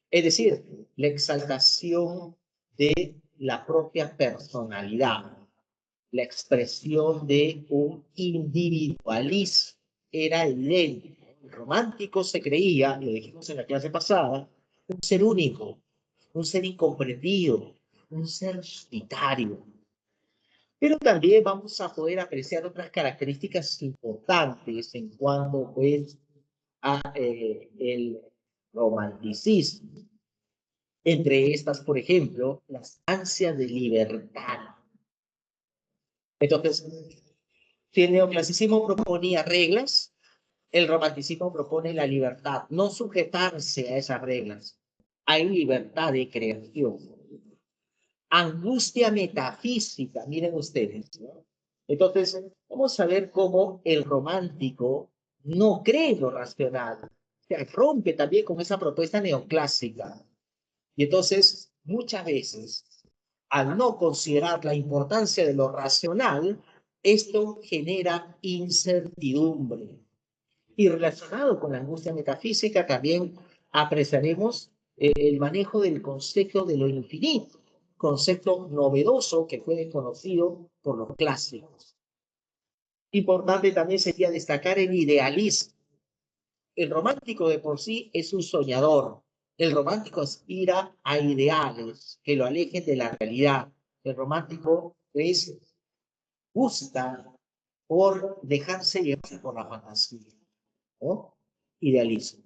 es decir, la exaltación de la propia personalidad, la expresión de un individualismo. Era idéntico. El romántico se creía, lo dijimos en la clase pasada, un ser único, un ser incomprendido, un ser solitario. Pero también vamos a poder apreciar otras características importantes en cuanto pues, a el romanticismo. Entre estas, por ejemplo, las ansias de libertad. Entonces, si el neoclasicismo proponía reglas, el romanticismo propone la libertad, no sujetarse a esas reglas. Hay libertad de creación. Angustia metafísica, miren ustedes, ¿no? Entonces, vamos a ver cómo el romántico no cree en lo racional, se rompe también con esa propuesta neoclásica. Y entonces, muchas veces, al no considerar la importancia de lo racional, esto genera incertidumbre. Y relacionado con la angustia metafísica, también apreciaremos el manejo del concepto de lo infinito, concepto novedoso que fue desconocido por los clásicos. Importante también sería destacar el idealismo. El romántico de por sí es un soñador. El romántico aspira a ideales que lo alejen de la realidad. El romántico gusta por dejarse llevar por la fantasía, ¿no? Idealismo.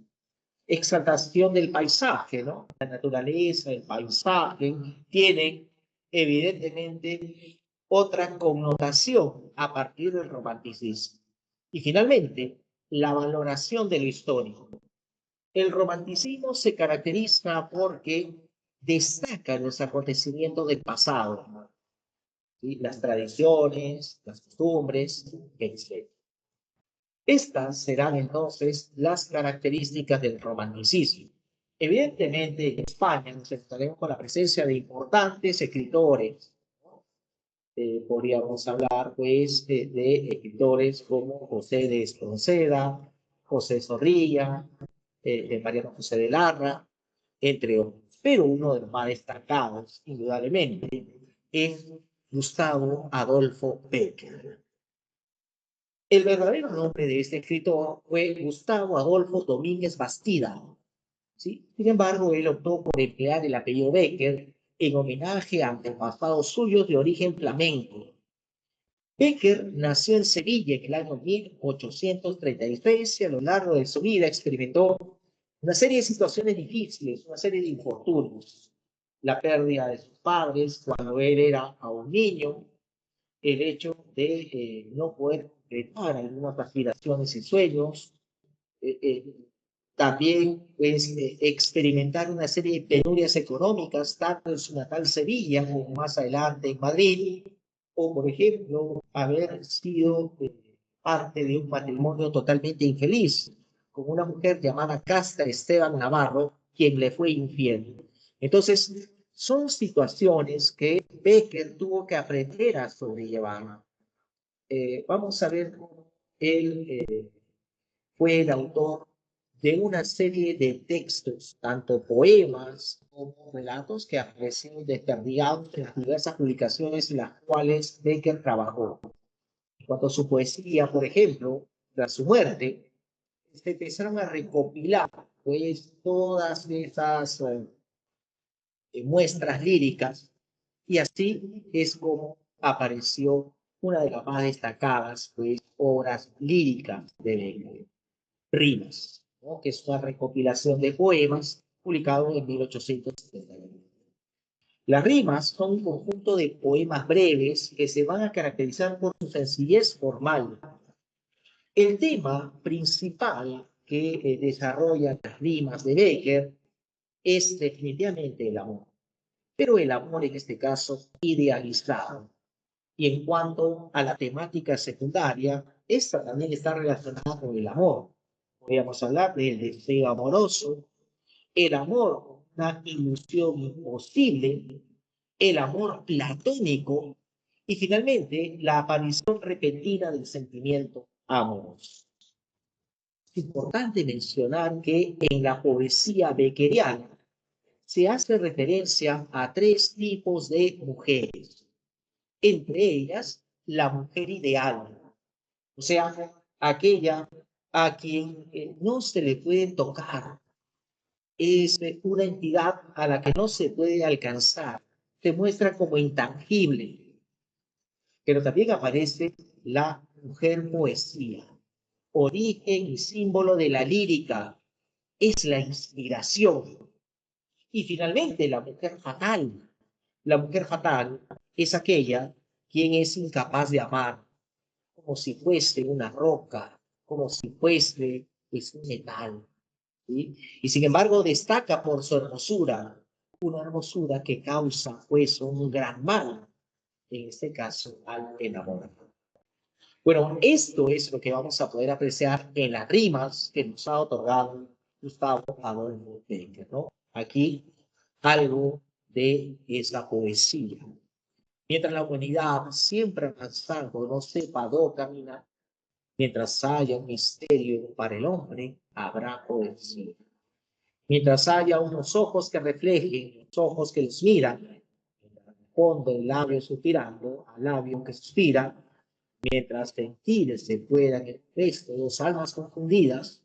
Exaltación del paisaje, ¿no? La naturaleza, el paisaje, tiene evidentemente otra connotación a partir del romanticismo. Y finalmente, la valoración de lo histórico. El romanticismo se caracteriza porque destaca los acontecimientos del pasado, ¿sí? Las tradiciones, las costumbres, etc. Estas serán entonces las características del romanticismo. Evidentemente, en España nos encontraremos con la presencia de importantes escritores. Podríamos hablar, pues, de escritores como José de Espronceda, José Zorrilla, Mariano José de Larra, entre otros. Pero uno de los más destacados, indudablemente, es Gustavo Adolfo Bécquer. El verdadero nombre de este escritor fue Gustavo Adolfo Domínguez Bastida, ¿sí? Sin embargo, él optó por emplear el apellido Bécquer en homenaje a antepasados suyos de origen flamenco. Bécquer nació en Sevilla en el año 1836 y a lo largo de su vida experimentó una serie de situaciones difíciles, una serie de infortunios. La pérdida de sus padres cuando él era aún niño, el hecho de no poder concretar algunas aspiraciones y sueños, eh, eh, también pues, experimentar una serie de penurias económicas, tanto en su natal Sevilla como más adelante en Madrid, o por ejemplo, haber sido parte de un matrimonio totalmente infeliz, con una mujer llamada Casta Esteban Navarro, quien le fue infiel. Entonces, son situaciones que Bécquer tuvo que aprender a sobrellevar. Vamos a ver cómo él fue el autor de una serie de textos, tanto poemas como relatos que aparecieron desperdigados en las diversas publicaciones en las cuales Bécquer trabajó. En cuanto a su poesía, por ejemplo, tras su muerte, se empezaron a recopilar pues, todas esas muestras líricas y así es como apareció una de las más destacadas pues, obras líricas de Bécquer. Rimas, ¿no? Que es una recopilación de poemas publicado en 1871. Las rimas son un conjunto de poemas breves que se van a caracterizar por su sencillez formal. El tema principal que desarrolla las rimas de Bécquer es definitivamente el amor, pero el amor en este caso idealizado. Y en cuanto a la temática secundaria, esta también está relacionada con el amor. Podríamos hablar del deseo amoroso, el amor, una ilusión imposible, el amor platónico y finalmente la aparición repentina del sentimiento amoroso. Es importante mencionar que en la poesía beckeriana se hace referencia a tres tipos de mujeres, entre ellas la mujer ideal, o sea, aquella a quien no se le puede tocar, es una entidad a la que no se puede alcanzar, se muestra como intangible, pero también aparece la mujer poesía, origen y símbolo de la lírica, es la inspiración. Y finalmente la mujer fatal. La mujer fatal es aquella quien es incapaz de amar, como si fuese una roca, como si fuese es un metal. ¿Sí? Y sin embargo destaca por su hermosura, una hermosura que causa pues un gran mal, en este caso al enamorado. Bueno, esto es lo que vamos a poder apreciar en las rimas que nos ha otorgado Gustavo Adolfo Bécquer, ¿no? Aquí algo de esa poesía. Mientras la humanidad siempre avanzando no sepa dónde caminar, mientras haya un misterio para el hombre, habrá poesía. Mientras haya unos ojos que reflejen, los ojos que los miran, fondo el labio suspirando, al labio que suspira, mientras gentiles se puedan el resto dos almas confundidas,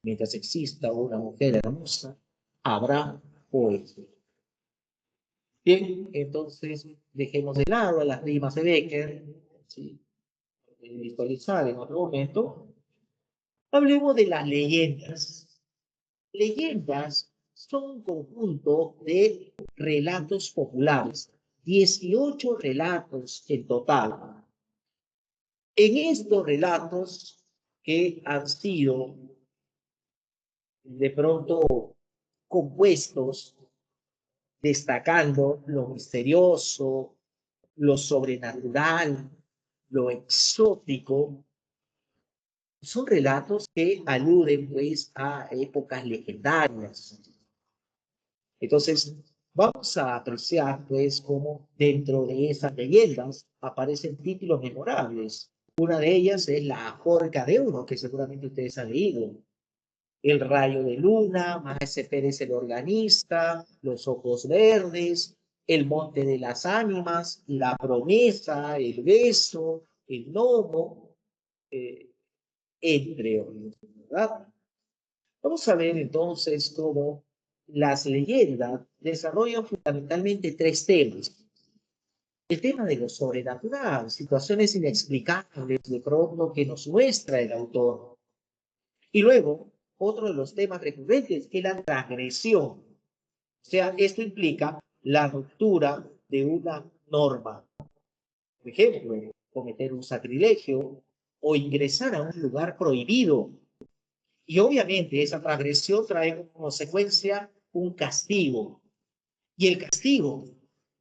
mientras exista una mujer hermosa, habrá poesía. Bien, entonces dejemos de lado las rimas de Bécquer, ¿sí? Historizar en otro momento. Hablemos de las leyendas. Leyendas son un conjunto de relatos populares, 18 relatos en total. En estos relatos que han sido de pronto compuestos, destacando lo misterioso, lo sobrenatural, lo exótico, son relatos que aluden pues a épocas legendarias. Entonces, vamos a apreciar pues cómo dentro de esas leyendas aparecen títulos memorables. Una de ellas es la Forca de Oro, que seguramente ustedes han leído. El rayo de luna, Maese Pérez el organista, los ojos verdes, el monte de las ánimas, la promesa, el beso, el lobo, entre otros, ¿verdad? Vamos a ver entonces cómo las leyendas desarrollan fundamentalmente tres temas. El tema de lo sobrenatural, situaciones inexplicables de pronto que nos muestra el autor. Y luego, otro de los temas recurrentes es la transgresión. O sea, esto implica la ruptura de una norma. Por ejemplo, cometer un sacrilegio o ingresar a un lugar prohibido. Y obviamente esa transgresión trae como consecuencia un castigo. Y el castigo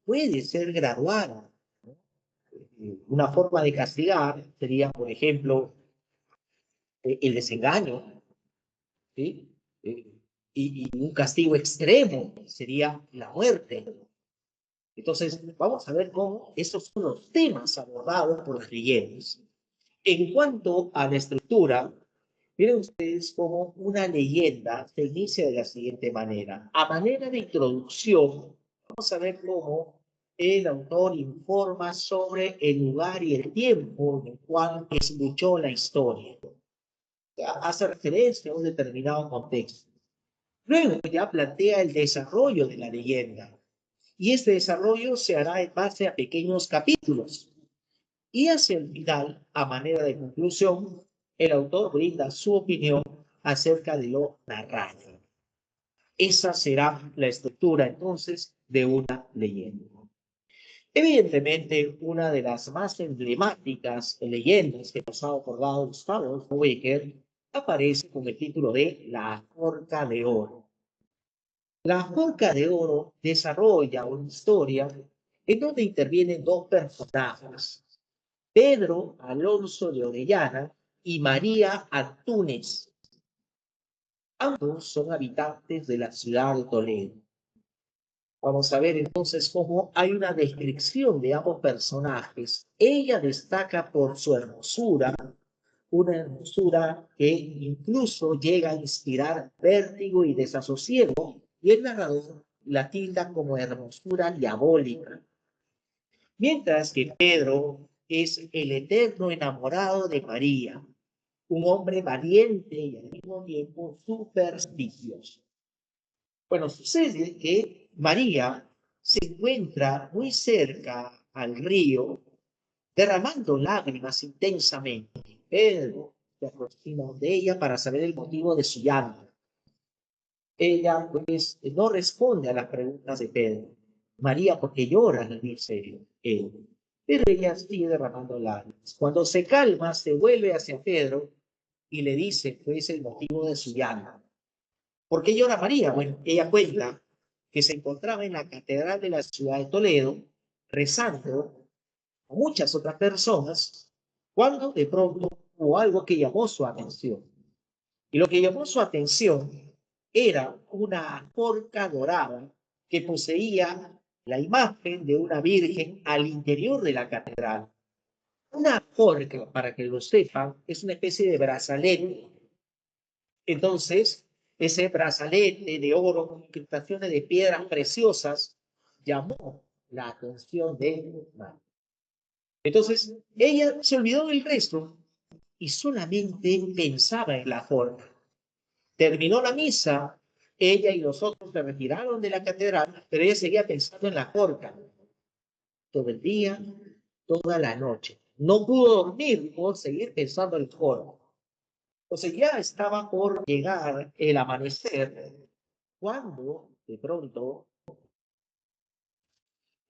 puede ser graduado. Una forma de castigar sería, por ejemplo, el desengaño, ¿sí? Y un castigo extremo sería la muerte. Entonces, vamos a ver cómo esos son los temas abordados por los leyendas. En cuanto a la estructura, miren ustedes cómo una leyenda se inicia de la siguiente manera. A manera de introducción, vamos a ver cómo el autor informa sobre el lugar y el tiempo en el cual escuchó la historia. Hace referencia a un determinado contexto. Luego ya plantea el desarrollo de la leyenda. Y este desarrollo se hará en base a pequeños capítulos. Y hacia el final, a manera de conclusión, el autor brinda su opinión acerca de lo narrado. Esa será la estructura entonces de una leyenda. Evidentemente, una de las más emblemáticas leyendas que nos ha acordado Gustavo Bécquer aparece con el título de La Forca de Oro. La Forca de Oro desarrolla una historia en donde intervienen dos personajes, Pedro Alonso de Orellana y María Antúnez. Ambos son habitantes de la ciudad de Toledo. Vamos a ver entonces cómo hay una descripción de ambos personajes. Ella destaca por su hermosura, una hermosura que incluso llega a inspirar vértigo y desasosiego, y el narrador la tilda como hermosura diabólica. Mientras que Pedro es el eterno enamorado de María, un hombre valiente y al mismo tiempo supersticioso. Bueno, sucede que María se encuentra muy cerca al río, derramando lágrimas intensamente. Pedro se aproxima de ella para saber el motivo de su llanto. Ella, pues, no responde a las preguntas de Pedro. María, ¿por qué llora? Le dice él. Pero ella sigue derramando lágrimas. Cuando se calma, se vuelve hacia Pedro y le dice, pues, el motivo de su llanto. ¿Por qué llora María? Bueno, ella cuenta que se encontraba en la catedral de la ciudad de Toledo, rezando a muchas otras personas, cuando de pronto hubo algo que llamó su atención. Y lo que llamó su atención era una forca dorada que poseía la imagen de una virgen al interior de la catedral. Una forca, para que lo sepan, es una especie de brazalete. Entonces, ese brazalete de oro con incrustaciones de piedras preciosas llamó la atención de María. Entonces, ella se olvidó del resto y solamente pensaba en la forma. Terminó la misa, ella y los otros se retiraron de la catedral, pero ella seguía pensando en la forca. Todo el día, toda la noche. No pudo dormir por seguir pensando en el forca. Entonces ya estaba por llegar el amanecer, cuando de pronto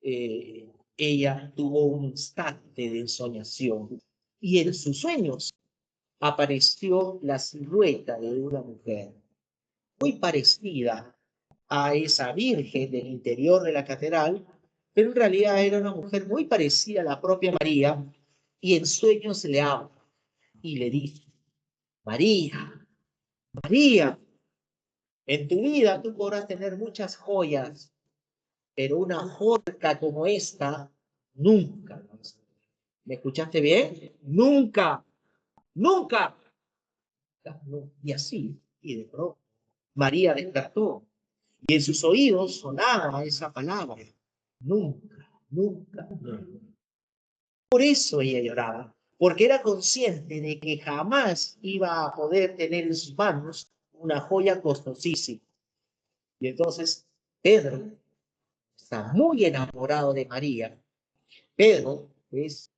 ella tuvo un instante de ensoñación y en sus sueños apareció la silueta de una mujer muy parecida a esa virgen del interior de la catedral, pero en realidad era una mujer muy parecida a la propia María y en sueños le habla y le dice, María, María, en tu vida tú podrás tener muchas joyas, pero una forca como esta, nunca. ¿Me escuchaste bien? Nunca, nunca. Y así, y de pronto, María despertó y en sus oídos sonaba esa palabra. Nunca, nunca, nunca. Por eso ella lloraba, porque era consciente de que jamás iba a poder tener en sus manos una joya costosísima. Y entonces Pedro está muy enamorado de María. Pedro pues,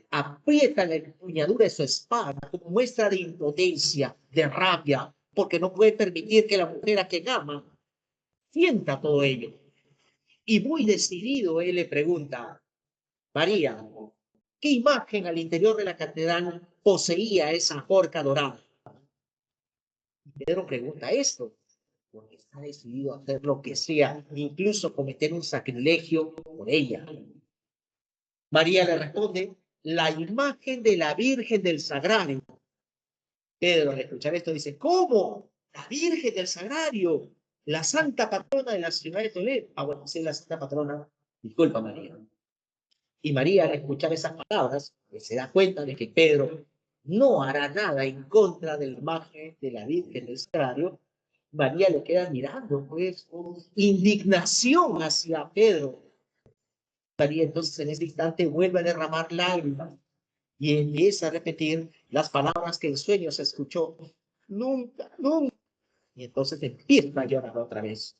aprieta la empuñadura de su espada como muestra de impotencia, de rabia, porque no puede permitir que la mujer a quien ama sienta todo ello. Y muy decidido él le pregunta, María, ¿qué imagen al interior de la catedral poseía esa forca dorada? Y Pedro pregunta esto, porque está decidido a hacer lo que sea, incluso cometer un sacrilegio por ella. María le responde, la imagen de la Virgen del Sagrario. Pedro, al escuchar esto, dice, ¿cómo? La Virgen del Sagrario, la santa patrona de la ciudad de Toledo. Ah, bueno, sí, la santa patrona. Disculpa, María. Y María, al escuchar esas palabras, se da cuenta de que Pedro no hará nada en contra de la imagen de la Virgen del Sagrario. María le queda mirando, pues, con indignación hacia Pedro. María entonces en ese instante vuelve a derramar lágrimas y empieza a repetir las palabras que en sueño se escuchó. Nunca, nunca. Y entonces empieza a llorar otra vez.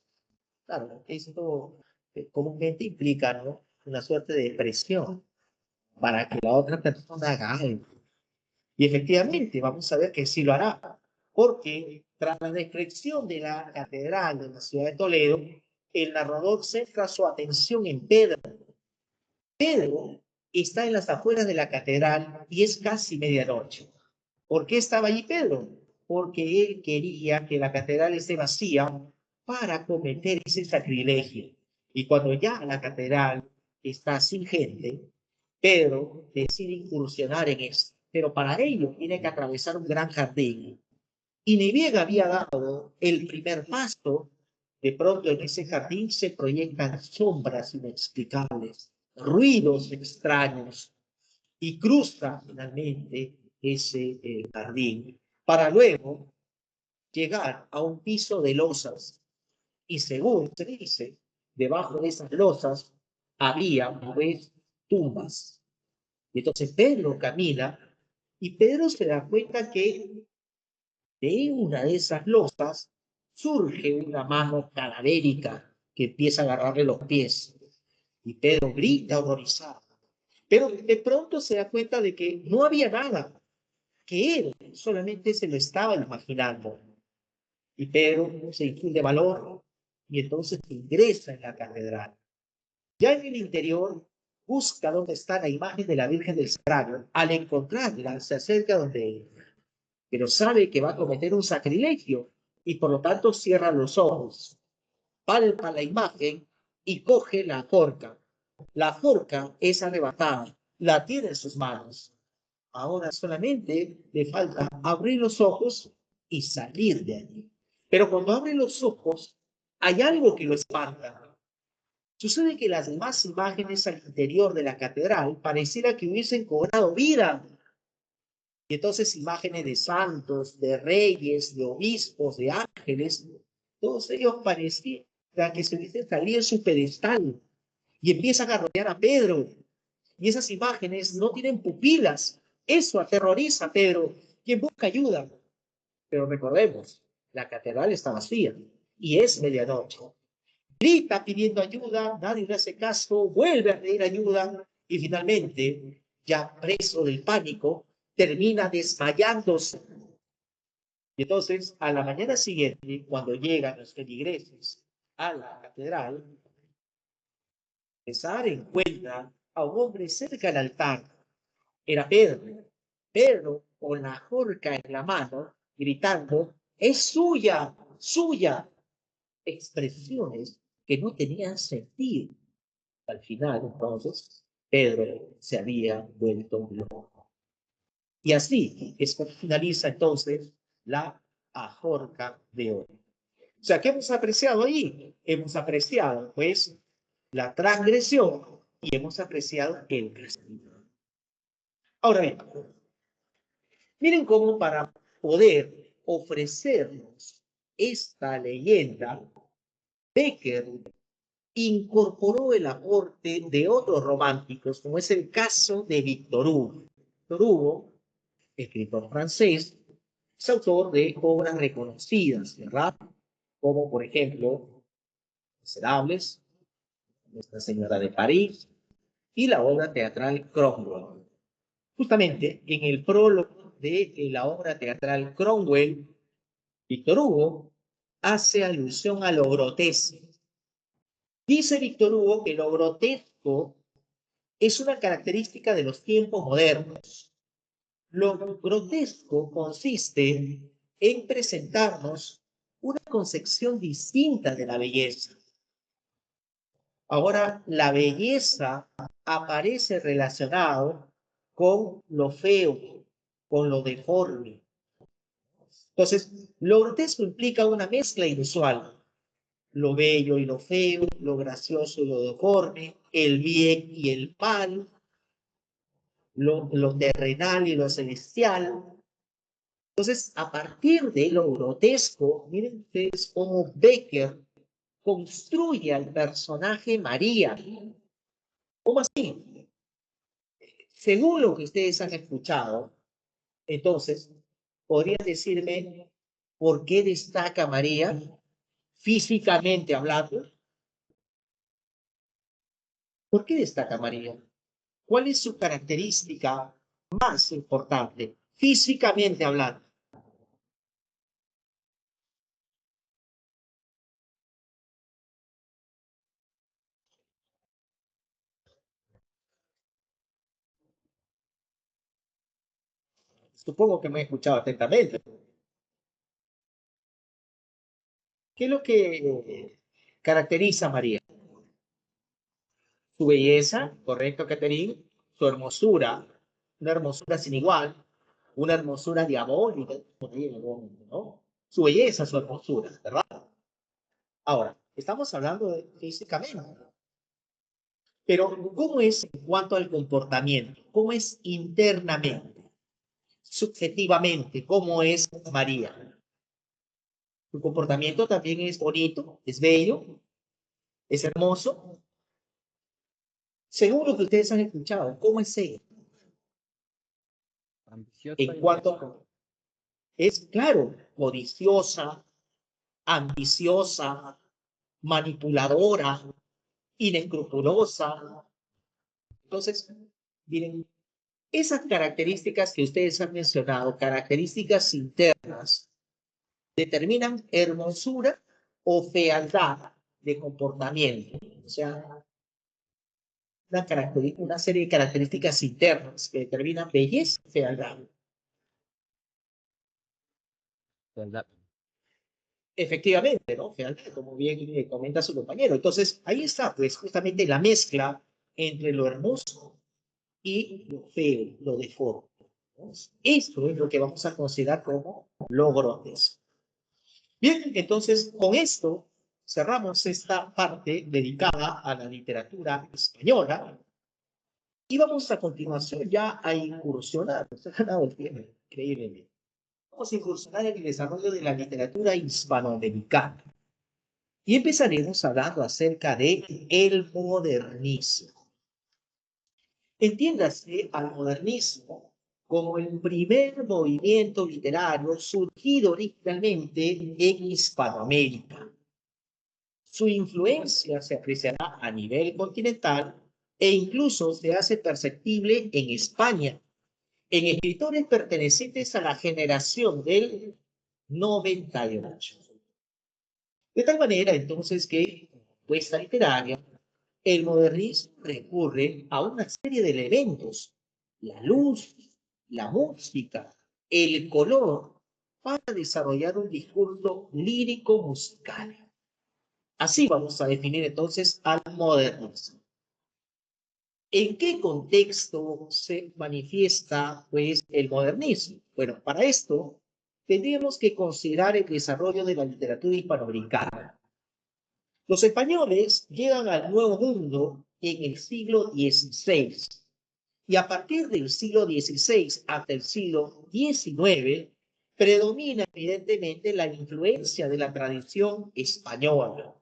Claro, esto comúnmente implica, ¿no?, una suerte de presión para que la otra persona haga algo. Y efectivamente, vamos a ver que sí lo hará, porque tras la descripción de la catedral de la ciudad de Toledo, el narrador centra su atención en Pedro. Pedro está en las afueras de la catedral y es casi medianoche. ¿Por qué estaba allí Pedro? Porque él quería que la catedral esté vacía para cometer ese sacrilegio. Y cuando ya la catedral está sin gente, Pedro decide incursionar en esto. Pero para ello tiene que atravesar un gran jardín. Y ni bien había dado el primer paso, de pronto en ese jardín se proyectan sombras inexplicables, ruidos extraños, y cruza finalmente ese jardín para luego llegar a un piso de losas. Y según se dice, debajo de esas losas había, pues, tumbas. Y entonces Pedro camina y Pedro se da cuenta que de una de esas losas surge una mano cadavérica que empieza a agarrarle los pies. Y Pedro grita horrorizado. Pero de pronto se da cuenta de que no había nada, que él solamente se lo estaba imaginando. Y Pedro se infunde valor y entonces ingresa en la catedral. Ya en el interior busca dónde está la imagen de la Virgen del Sagrario. Al encontrarla, se acerca donde él, pero sabe que va a cometer un sacrilegio y por lo tanto cierra los ojos, palpa la imagen y coge la forca. La forca es arrebatada, la tiene en sus manos. Ahora solamente le falta abrir los ojos y salir de allí. Pero cuando abre los ojos, hay algo que lo espanta. Sucede que las demás imágenes al interior de la catedral pareciera que hubiesen cobrado vida. Y entonces imágenes de santos, de reyes, de obispos, de ángeles, todos ellos parecían que se hubiesen salido de su pedestal y empiezan a rodear a Pedro. Y esas imágenes no tienen pupilas. Eso aterroriza a Pedro, quien busca ayuda. Pero recordemos, la catedral está vacía y es medianoche. Grita pidiendo ayuda, nadie le hace caso, vuelve a pedir ayuda y finalmente, ya preso del pánico, termina desmayándose. Y entonces, a la mañana siguiente, cuando llegan los feligreses a la catedral, César encuentra a un hombre cerca del altar. Era Pedro. Pedro, con la horca en la mano, gritando, es suya, suya. Expresiones que no tenían sentido. Al final, entonces, Pedro se había vuelto loco. Y así es como finaliza entonces la ajorca de hoy. O sea, ¿qué hemos apreciado ahí? Hemos apreciado, pues, la transgresión y hemos apreciado el castigo. Ahora bien, miren cómo para poder ofrecernos esta leyenda, Becker incorporó el aporte de otros románticos, como es el caso de Victor Hugo. Victor Hugo, escritor francés, es autor de obras reconocidas, ¿verdad? Como, por ejemplo, Miserables, Nuestra Señora de París y la obra teatral Cromwell. Justamente en el prólogo de la obra teatral Cromwell, Victor Hugo hace alusión a lo grotesco. Dice Victor Hugo que lo grotesco es una característica de los tiempos modernos. Lo grotesco consiste en presentarnos una concepción distinta de la belleza. Ahora, la belleza aparece relacionado con lo feo, con lo deforme. Entonces, lo grotesco implica una mezcla inusual. Lo bello y lo feo, lo gracioso y lo deforme, el bien y el mal, lo terrenal y lo celestial. Entonces, a partir de lo grotesco, miren ustedes cómo Becker construye al personaje María. ¿Cómo así? Según lo que ustedes han escuchado, entonces, ¿podrían decirme por qué destaca María físicamente hablando? ¿Por qué destaca María? ¿Cuál es su característica más importante, físicamente hablando? Supongo que me he escuchado atentamente. ¿Qué es lo que caracteriza a María? Su belleza, correcto, Catherine, su hermosura, una hermosura sin igual, una hermosura diabólica, ¿no? Su belleza, su hermosura, ¿verdad? Ahora, estamos hablando de físicamente, pero ¿cómo es en cuanto al comportamiento? ¿Cómo es internamente? Subjetivamente, ¿cómo es María? Su comportamiento también es bonito, es bello, es hermoso. Según lo que ustedes han escuchado, ¿cómo es ella? ambiciosa En cuanto es, claro, codiciosa, ambiciosa, manipuladora, inescrupulosa. Entonces, miren, esas características que ustedes han mencionado, características internas, determinan hermosura o fealdad de comportamiento. O sea, una serie de características internas que determinan belleza y fealdad. ¿verdad? Efectivamente, ¿no? Fealdad, como bien comenta su compañero. Entonces, ahí está, pues, justamente la mezcla entre lo hermoso y lo feo, lo deforme. ¿No? Esto es lo que vamos a considerar como lo grotesco. Bien, entonces, con esto cerramos esta parte dedicada a la literatura española y vamos a continuación ya a incursionar, se ha ganado el tiempo, increíblemente. Vamos a incursionar en el desarrollo de la literatura hispanoamericana. Y empezaremos hablando acerca de el modernismo. Entiéndase al modernismo como el primer movimiento literario surgido originalmente en Hispanoamérica. Su influencia se apreciará a nivel continental e incluso se hace perceptible en España, en escritores pertenecientes a la generación del 98. De tal manera, entonces, que en puesta literaria, el modernismo recurre a una serie de elementos, la luz, la música, el color, para desarrollar un discurso lírico musical. Así vamos a definir entonces al modernismo. ¿En qué contexto se manifiesta, pues, el modernismo? Bueno, para esto tendríamos que considerar el desarrollo de la literatura hispanoamericana. Los españoles llegan al Nuevo Mundo en el siglo XVI y a partir del siglo XVI hasta el siglo XIX predomina evidentemente la influencia de la tradición española.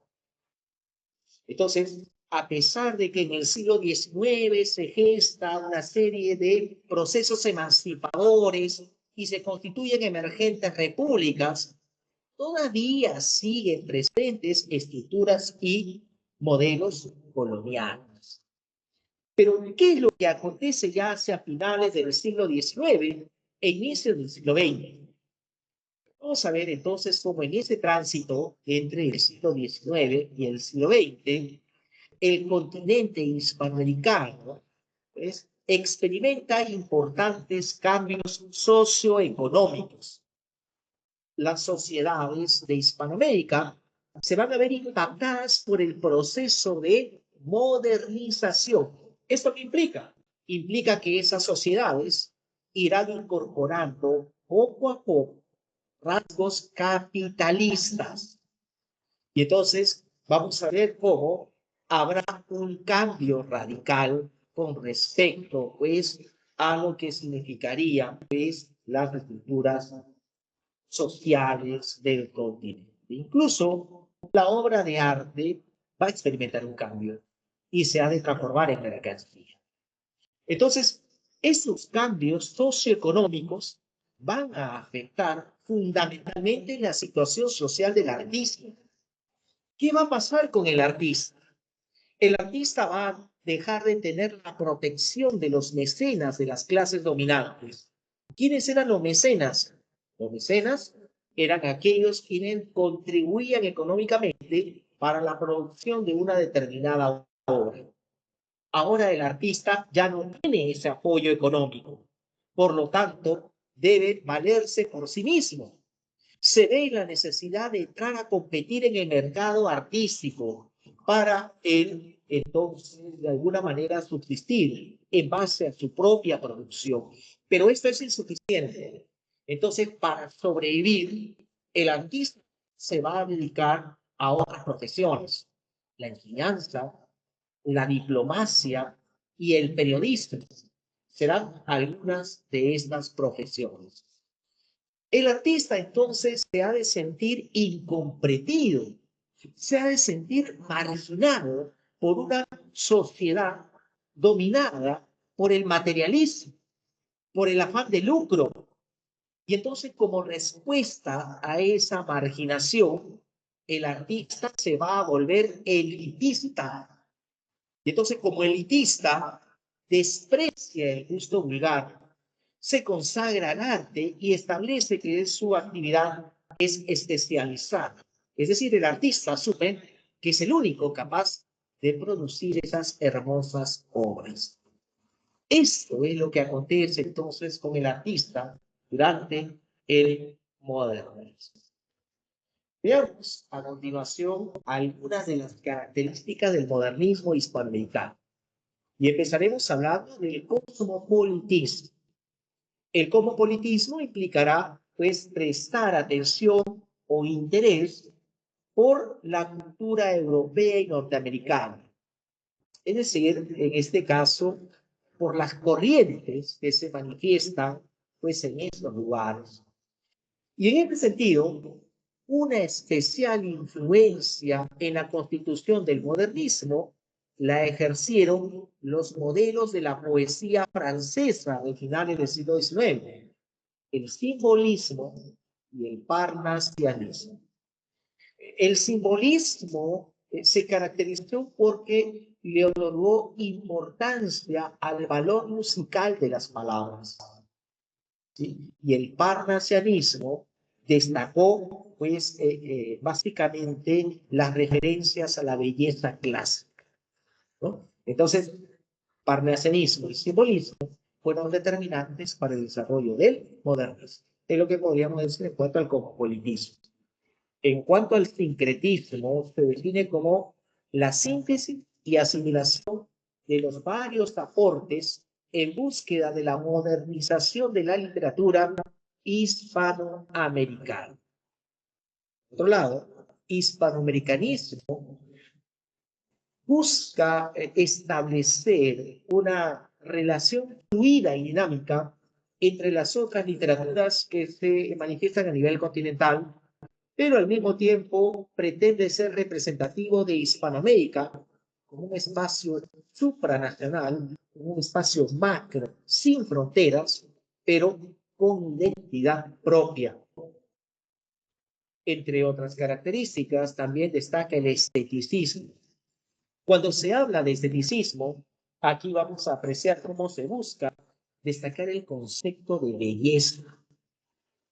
Entonces, a pesar de que en el siglo XIX se gesta una serie de procesos emancipadores y se constituyen emergentes repúblicas, todavía siguen presentes estructuras y modelos coloniales. Pero, ¿qué es lo que acontece ya hacia finales del siglo XIX e inicios del siglo XX? Vamos a ver entonces cómo en ese tránsito entre el siglo XIX y el siglo XX, el continente hispanoamericano, pues, experimenta importantes cambios socioeconómicos. Las sociedades de Hispanoamérica se van a ver impactadas por el proceso de modernización. ¿Esto qué implica? Implica que esas sociedades irán incorporando poco a poco rasgos capitalistas. Y entonces vamos a ver cómo habrá un cambio radical con respecto, pues, a lo que significaría, pues, las estructuras sociales del continente. Incluso la obra de arte va a experimentar un cambio y se ha de transformar en mercancía. Entonces, esos cambios socioeconómicos van a afectar fundamentalmente la situación social del artista. ¿Qué va a pasar con el artista? El artista va a dejar de tener la protección de los mecenas de las clases dominantes. ¿Quiénes eran los mecenas? Los mecenas eran aquellos quienes contribuían económicamente para la producción de una determinada obra. Ahora el artista ya no tiene ese apoyo económico, por lo tanto, debe valerse por sí mismo. Se ve la necesidad de entrar a competir en el mercado artístico para él, entonces, de alguna manera subsistir en base a su propia producción. Pero esto es insuficiente. Entonces, para sobrevivir, el artista se va a dedicar a otras profesiones, la enseñanza, la diplomacia y el periodismo. Serán algunas de estas profesiones. El artista entonces se ha de sentir incomprendido, se ha de sentir marginado por una sociedad dominada por el materialismo. por el afán de lucro. Y entonces, como respuesta a esa marginación, el artista se va a volver elitista. Y entonces, como elitista, desprecia el gusto vulgar, se consagra al arte y establece que su actividad es especializada. Es decir, el artista asume que es el único capaz de producir esas hermosas obras. Esto es lo que acontece entonces con el artista durante el modernismo. Veamos a continuación algunas de las características del modernismo hispanoamericano. Y empezaremos hablando del cosmopolitismo. El cosmopolitismo implicará, pues, prestar atención o interés por la cultura europea y norteamericana. Es decir, en este caso, por las corrientes que se manifiestan, pues, en estos lugares. Y en este sentido, una especial influencia en la constitución del modernismo la ejercieron los modelos de la poesía francesa de finales del siglo XIX, el simbolismo y el parnasianismo. El simbolismo se caracterizó porque le otorgó importancia al valor musical de las palabras. ¿Sí? Y el parnasianismo destacó, pues, básicamente las referencias a la belleza clásica, ¿no? Entonces, parnasianismo y simbolismo fueron determinantes para el desarrollo del modernismo. Es lo que podríamos decir en cuanto al cosmopolitismo. En cuanto al sincretismo, se define como la síntesis y asimilación de los varios aportes en búsqueda de la modernización de la literatura hispanoamericana. Por otro lado, hispanoamericanismo busca establecer una relación fluida y dinámica entre las otras literaturas que se manifiestan a nivel continental, pero al mismo tiempo pretende ser representativo de Hispanoamérica como un espacio supranacional, como un espacio macro, sin fronteras, pero con identidad propia. Entre otras características, también destaca el esteticismo. Cuando se habla de esteticismo, aquí vamos a apreciar cómo se busca destacar el concepto de belleza.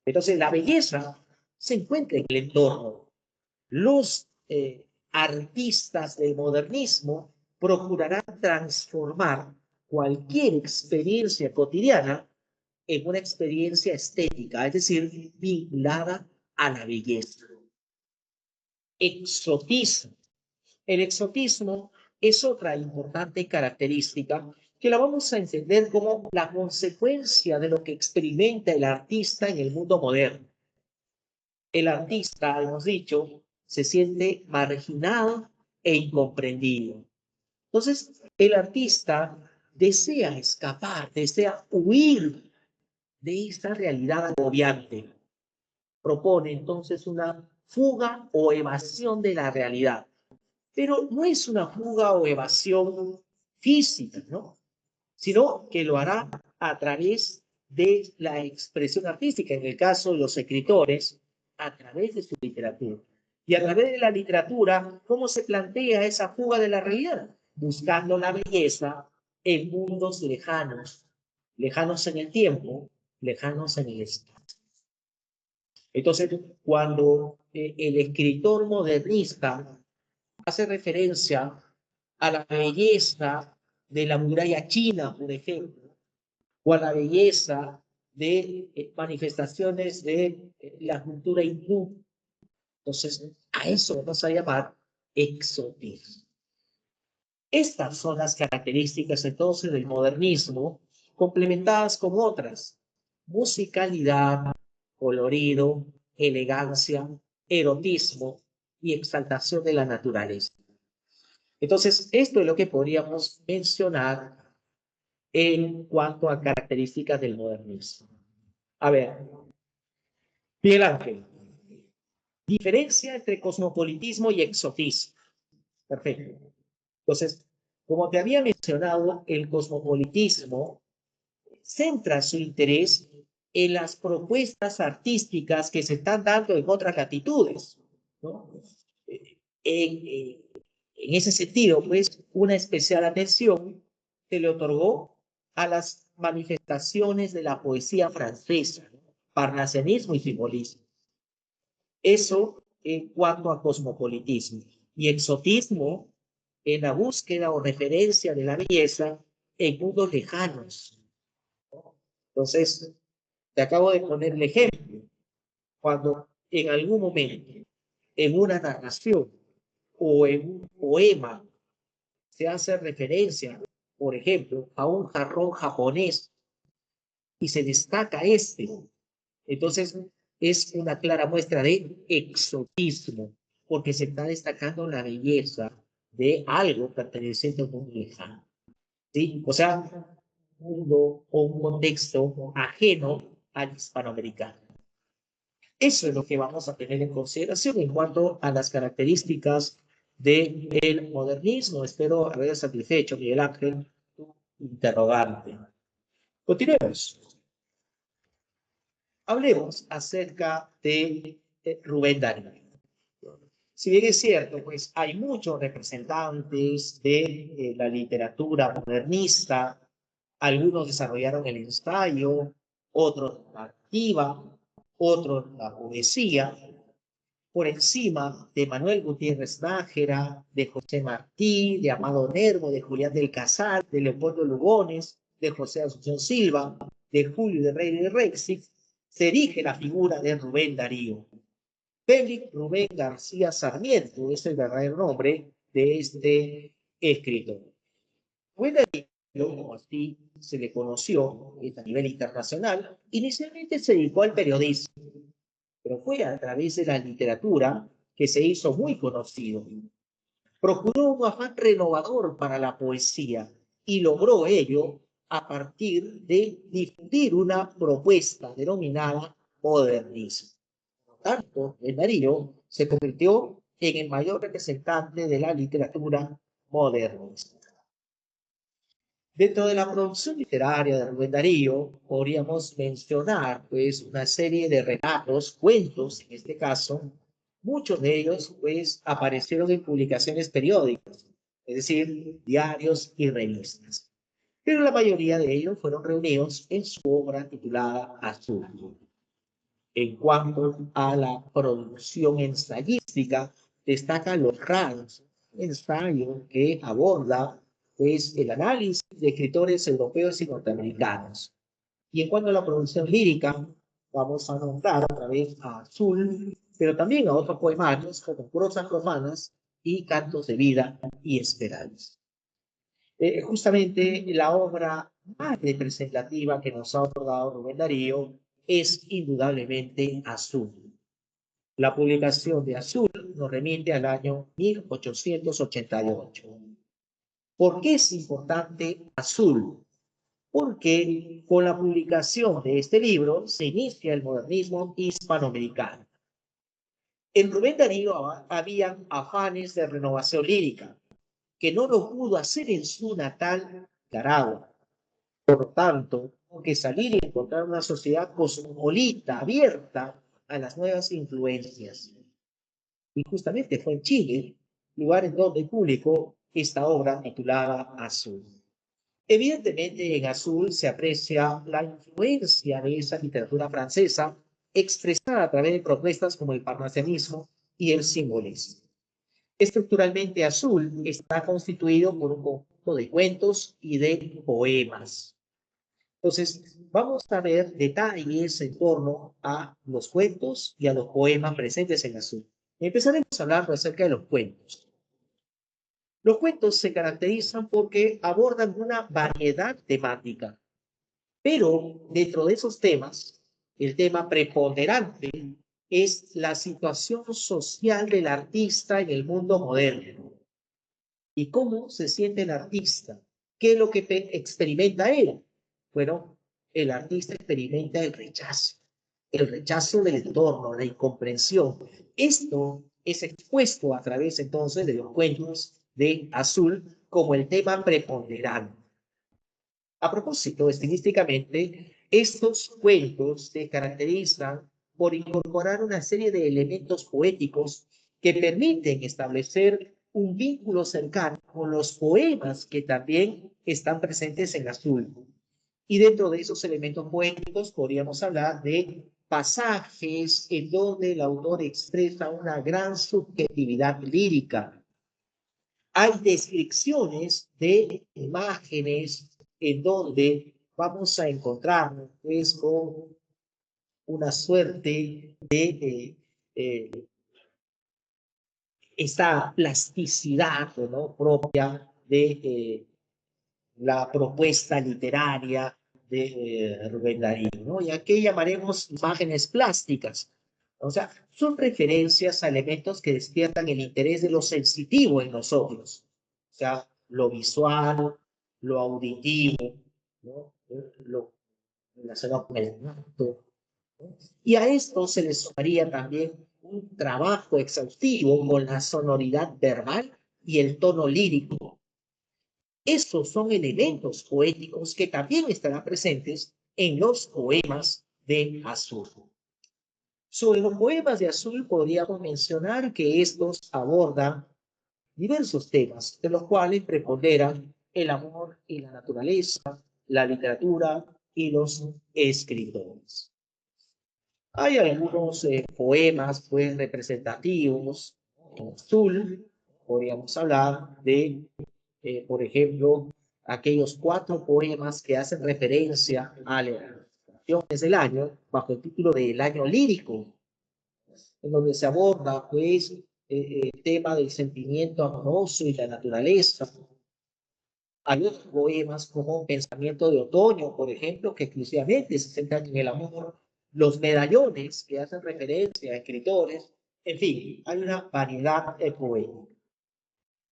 Entonces, la belleza se encuentra en el entorno. Los artistas del modernismo procurarán transformar cualquier experiencia cotidiana en una experiencia estética, es decir, vinculada a la belleza. Exotismo. El exotismo es otra importante característica que la vamos a entender como la consecuencia de lo que experimenta el artista en el mundo moderno. El artista, hemos dicho, se siente marginado e incomprendido. Entonces, el artista desea escapar, desea huir de esta realidad agobiante. Propone entonces una fuga o evasión de la realidad. Pero no es una fuga o evasión física, ¿no? Sino que lo hará a través de la expresión artística, en el caso de los escritores, a través de su literatura. Y a través de la literatura, ¿cómo se plantea esa fuga de la realidad? Buscando la belleza en mundos lejanos, lejanos en el tiempo, lejanos en el espacio. Entonces, cuando el escritor modernista hace referencia a la belleza de la muralla china, por ejemplo, o a la belleza de manifestaciones de la cultura hindú. Entonces, a eso vamos a llamar exotismo. Estas son las características entonces del modernismo, complementadas con otras: musicalidad, colorido, elegancia, erotismo y exaltación de la naturaleza. Entonces, esto es lo que podríamos mencionar en cuanto a características del modernismo. A ver, Miguel Ángel, diferencia entre cosmopolitismo y exotismo. Perfecto. Entonces, como te había mencionado, el cosmopolitismo centra su interés en las propuestas artísticas que se están dando en otras latitudes, ¿no? En ese sentido, pues, una especial atención se le otorgó a las manifestaciones de la poesía francesa, ¿no? Parnasianismo y simbolismo. Eso en cuanto a cosmopolitismo. Y exotismo en la búsqueda o referencia de la belleza en mundos lejanos. Entonces, te acabo de poner el ejemplo. Cuando en algún momento, en una narración o en un poema, se hace referencia, por ejemplo, a un jarrón japonés y se destaca este, entonces es una clara muestra de exotismo, porque se está destacando la belleza de algo perteneciente a un mundo lejano, ¿sí? O sea, un mundo o un contexto ajeno al hispanoamericano. Eso es lo que vamos a tener en consideración en cuanto a las características del modernismo. Espero haber satisfecho, Miguel Ángel, tu interrogante. Continuemos. Hablemos acerca de Rubén Darío. Si bien es cierto, pues hay muchos representantes de la literatura modernista, algunos desarrollaron el ensayo, otros la narrativa, otros la poesía, por encima de Manuel Gutiérrez Nájera, de José Martí, de Amado Nervo, de Julián del Casal, de Leopoldo Lugones, de José Asunción Silva, de Julio de Rey de Rexi, se erige la figura de Rubén Darío. Félix Rubén García Sarmiento es el verdadero nombre de este escritor. Rubén Darío, como así se le conoció a nivel internacional, inicialmente se dedicó al periodismo, pero fue a través de la literatura que se hizo muy conocido. Procuró un afán renovador para la poesía y logró ello a partir de difundir una propuesta denominada modernismo. Por tanto, el Darío se convirtió en el mayor representante de la literatura modernista. Dentro de la producción literaria de Rubén Darío, podríamos mencionar pues, una serie de relatos, cuentos en este caso. Muchos de ellos pues, aparecieron en publicaciones periódicas, es decir, diarios y revistas. Pero la mayoría de ellos fueron reunidos en su obra titulada Azul. En cuanto a la producción ensayística, destacan los raros ensayos que aborda pues, el análisis de escritores europeos y norteamericanos. Y en cuanto a la producción lírica, vamos a nombrar otra vez a Azul, pero también a otros poemarios como Prosas Romanas y Cantos de Vida y Esperanza. Justamente la obra más representativa que nos ha otorgado Rubén Darío es indudablemente Azul. La publicación de Azul nos remite al año 1888. ¿Por qué es importante Azul? Porque con la publicación de este libro se inicia el modernismo hispanoamericano. En Rubén Darío habían afanes de renovación lírica, que no lo pudo hacer en su natal Nicaragua. Por tanto, tuvo que salir y encontrar una sociedad cosmopolita, abierta a las nuevas influencias. Y justamente fue en Chile, lugar en donde publicó esta obra titulada Azul. Evidentemente, en Azul se aprecia la influencia de esa literatura francesa expresada a través de propuestas como el parnasianismo y el simbolismo. Estructuralmente, Azul está constituido por un conjunto de cuentos y de poemas. Entonces, vamos a ver detalles en torno a los cuentos y a los poemas presentes en Azul. Empezaremos hablando acerca de los cuentos. Los cuentos se caracterizan porque abordan una variedad temática, pero dentro de esos temas, el tema preponderante es la situación social del artista en el mundo moderno. ¿Y cómo se siente el artista? ¿Qué es lo que experimenta él? Bueno, el artista experimenta el rechazo del entorno, la incomprensión. Esto es expuesto a través entonces de los cuentos de Azul como el tema preponderante. A propósito, estilísticamente, estos cuentos se caracterizan por incorporar una serie de elementos poéticos que permiten establecer un vínculo cercano con los poemas que también están presentes en Azul. Y dentro de esos elementos poéticos podríamos hablar de pasajes en donde el autor expresa una gran subjetividad lírica. Hay descripciones de imágenes en donde vamos a encontrarnos pues, con una suerte de esta plasticidad, ¿no?, propia de la propuesta literaria de Rubén Darío, ¿no? Y aquí llamaremos imágenes plásticas. O sea, son referencias a elementos que despiertan el interés de lo sensitivo en nosotros. O sea, lo visual, lo auditivo, ¿no?, lo relacionado con el tacto, ¿no? Y a esto se le sumaría también un trabajo exhaustivo con la sonoridad verbal y el tono lírico. Estos son elementos poéticos que también estarán presentes en los poemas de Azul. Sobre los poemas de Azul podríamos mencionar que estos abordan diversos temas, de los cuales preponderan el amor y la naturaleza, la literatura y los escritores. Hay algunos poemas pues, representativos en Azul. Podríamos hablar de por ejemplo, aquellos 4 poemas que hacen referencia a las estaciones del año bajo el título de El año lírico, en donde se aborda pues el tema del sentimiento amoroso y la naturaleza. Hay otros poemas como Un pensamiento de otoño, por ejemplo, que exclusivamente se centran en el amor, los medallones que hacen referencia a escritores, en fin, hay una variedad de poemas.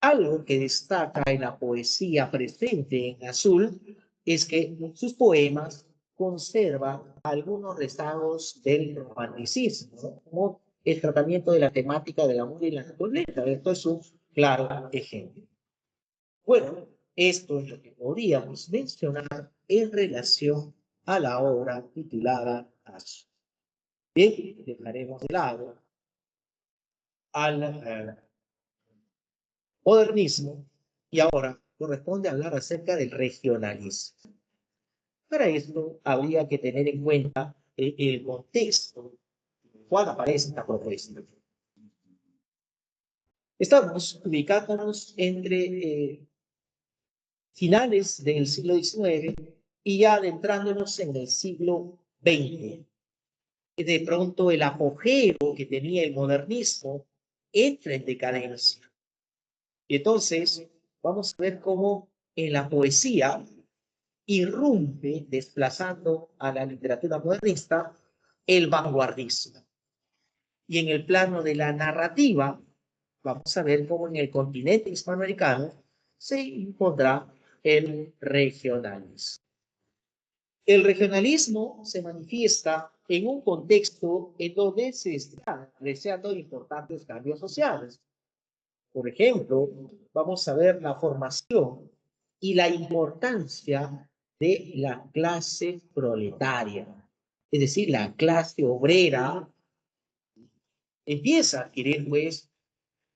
Algo que destaca en la poesía presente en Azul es que sus poemas conservan algunos rezagos del romanticismo, ¿no?, como el tratamiento de la temática del amor y la naturaleza. Esto es un claro ejemplo. Bueno, esto es lo que podríamos mencionar en relación a la obra titulada Azul. Bien, dejaremos de lado al modernismo y ahora corresponde hablar acerca del regionalismo. Para esto habría que tener en cuenta el contexto en el cual aparece esta propuesta. Estamos ubicándonos entre finales del siglo XIX y ya adentrándonos en el siglo XX. De pronto el apogeo que tenía el modernismo entra en decadencia. Y entonces vamos a ver cómo en la poesía irrumpe, desplazando a la literatura modernista, el vanguardismo. Y en el plano de la narrativa, vamos a ver cómo en el continente hispanoamericano se impondrá el regionalismo. El regionalismo se manifiesta en un contexto en donde se están deseando importantes cambios sociales. Por ejemplo, vamos a ver la formación y la importancia de la clase proletaria, es decir, la clase obrera empieza a adquirir, pues,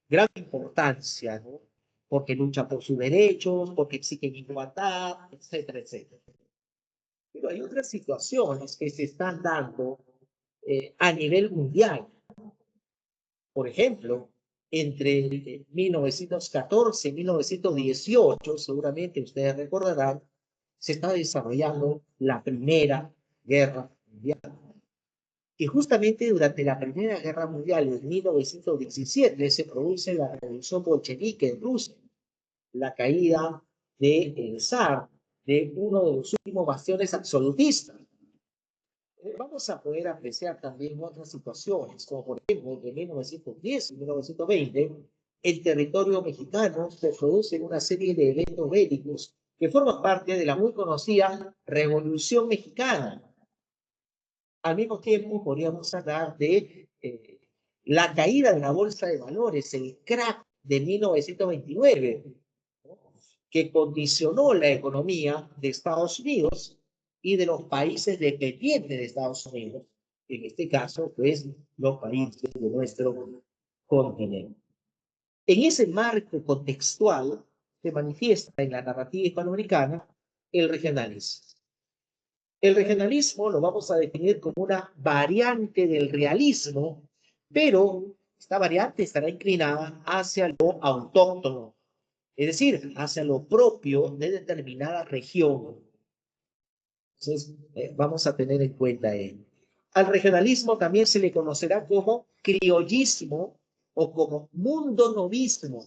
gran importancia, ¿no?, porque lucha por sus derechos, porque exigen igualdad, etcétera, etcétera. Pero hay otras situaciones que se están dando a nivel mundial. Por ejemplo, entre 1914 y 1918, seguramente ustedes recordarán, se está desarrollando la Primera Guerra Mundial. Y justamente durante la Primera Guerra Mundial, en 1917, se produce la revolución bolchevique en Rusia, la caída del zar, de uno de los últimos bastiones absolutistas. Vamos a poder apreciar también otras situaciones, como por ejemplo, en 1910 y 1920, el territorio mexicano se produce una serie de eventos bélicos que forman parte de la muy conocida Revolución Mexicana. Al mismo tiempo, podríamos hablar de la caída de la bolsa de valores, el crack de 1929, ¿no?, que condicionó la economía de Estados Unidos y de los países dependientes de Estados Unidos, en este caso, pues, los países de nuestro continente. En ese marco contextual se manifiesta en la narrativa hispanoamericana el regionalismo. El regionalismo lo vamos a definir como una variante del realismo, pero esta variante estará inclinada hacia lo autóctono, es decir, hacia lo propio de determinada región. Entonces, vamos a tener en cuenta ello. Al regionalismo también se le conocerá como criollismo o como mundonovismo,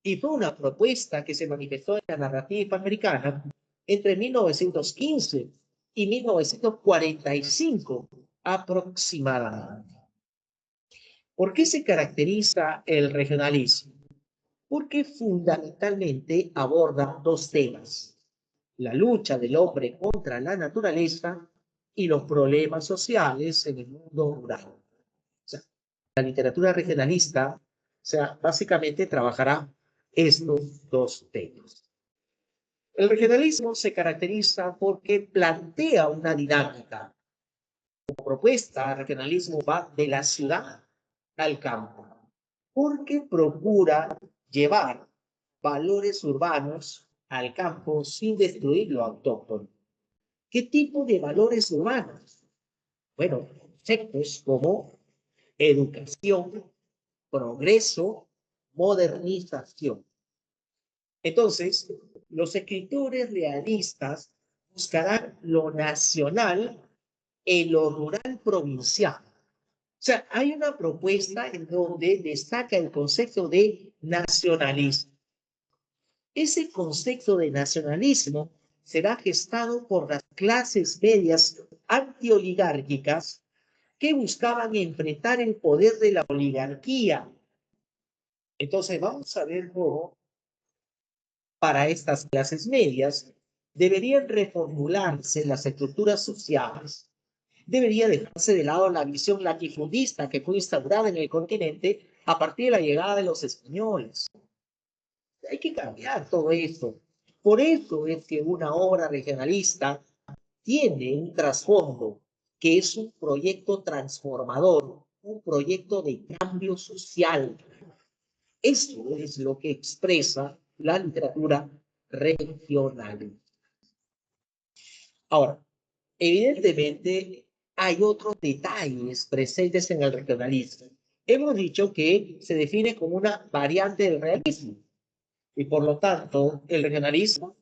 y fue una propuesta que se manifestó en la narrativa hispanoamericana entre 1915 y 1945 aproximadamente. ¿Por qué se caracteriza el regionalismo? Porque fundamentalmente aborda dos temas: la lucha del hombre contra la naturaleza y los problemas sociales en el mundo rural. O sea, la literatura regionalista, o sea, básicamente trabajará estos dos temas. El regionalismo se caracteriza porque plantea una dinámica. Como propuesta, el regionalismo va de la ciudad al campo, porque procura llevar valores urbanos al campo sin destruir lo autóctono. ¿Qué tipo de valores urbanos? Bueno, conceptos como educación, progreso, modernización. Entonces, los escritores realistas buscarán lo nacional en lo rural provincial. O sea, hay una propuesta en donde destaca el concepto de nacionalismo. Ese concepto de nacionalismo será gestado por las clases medias antioligárquicas que buscaban enfrentar el poder de la oligarquía. Entonces, vamos a ver cómo para estas clases medias deberían reformularse las estructuras sociales. Debería dejarse de lado la visión latifundista que fue instaurada en el continente a partir de la llegada de los españoles. Hay que cambiar todo esto. Por eso es que una obra regionalista tiene un trasfondo que es un proyecto transformador, un proyecto de cambio social. Esto es lo que expresa la literatura regional. Ahora, evidentemente hay otros detalles presentes en el regionalismo. Hemos dicho que se define como una variante del realismo y por lo tanto el regionalismo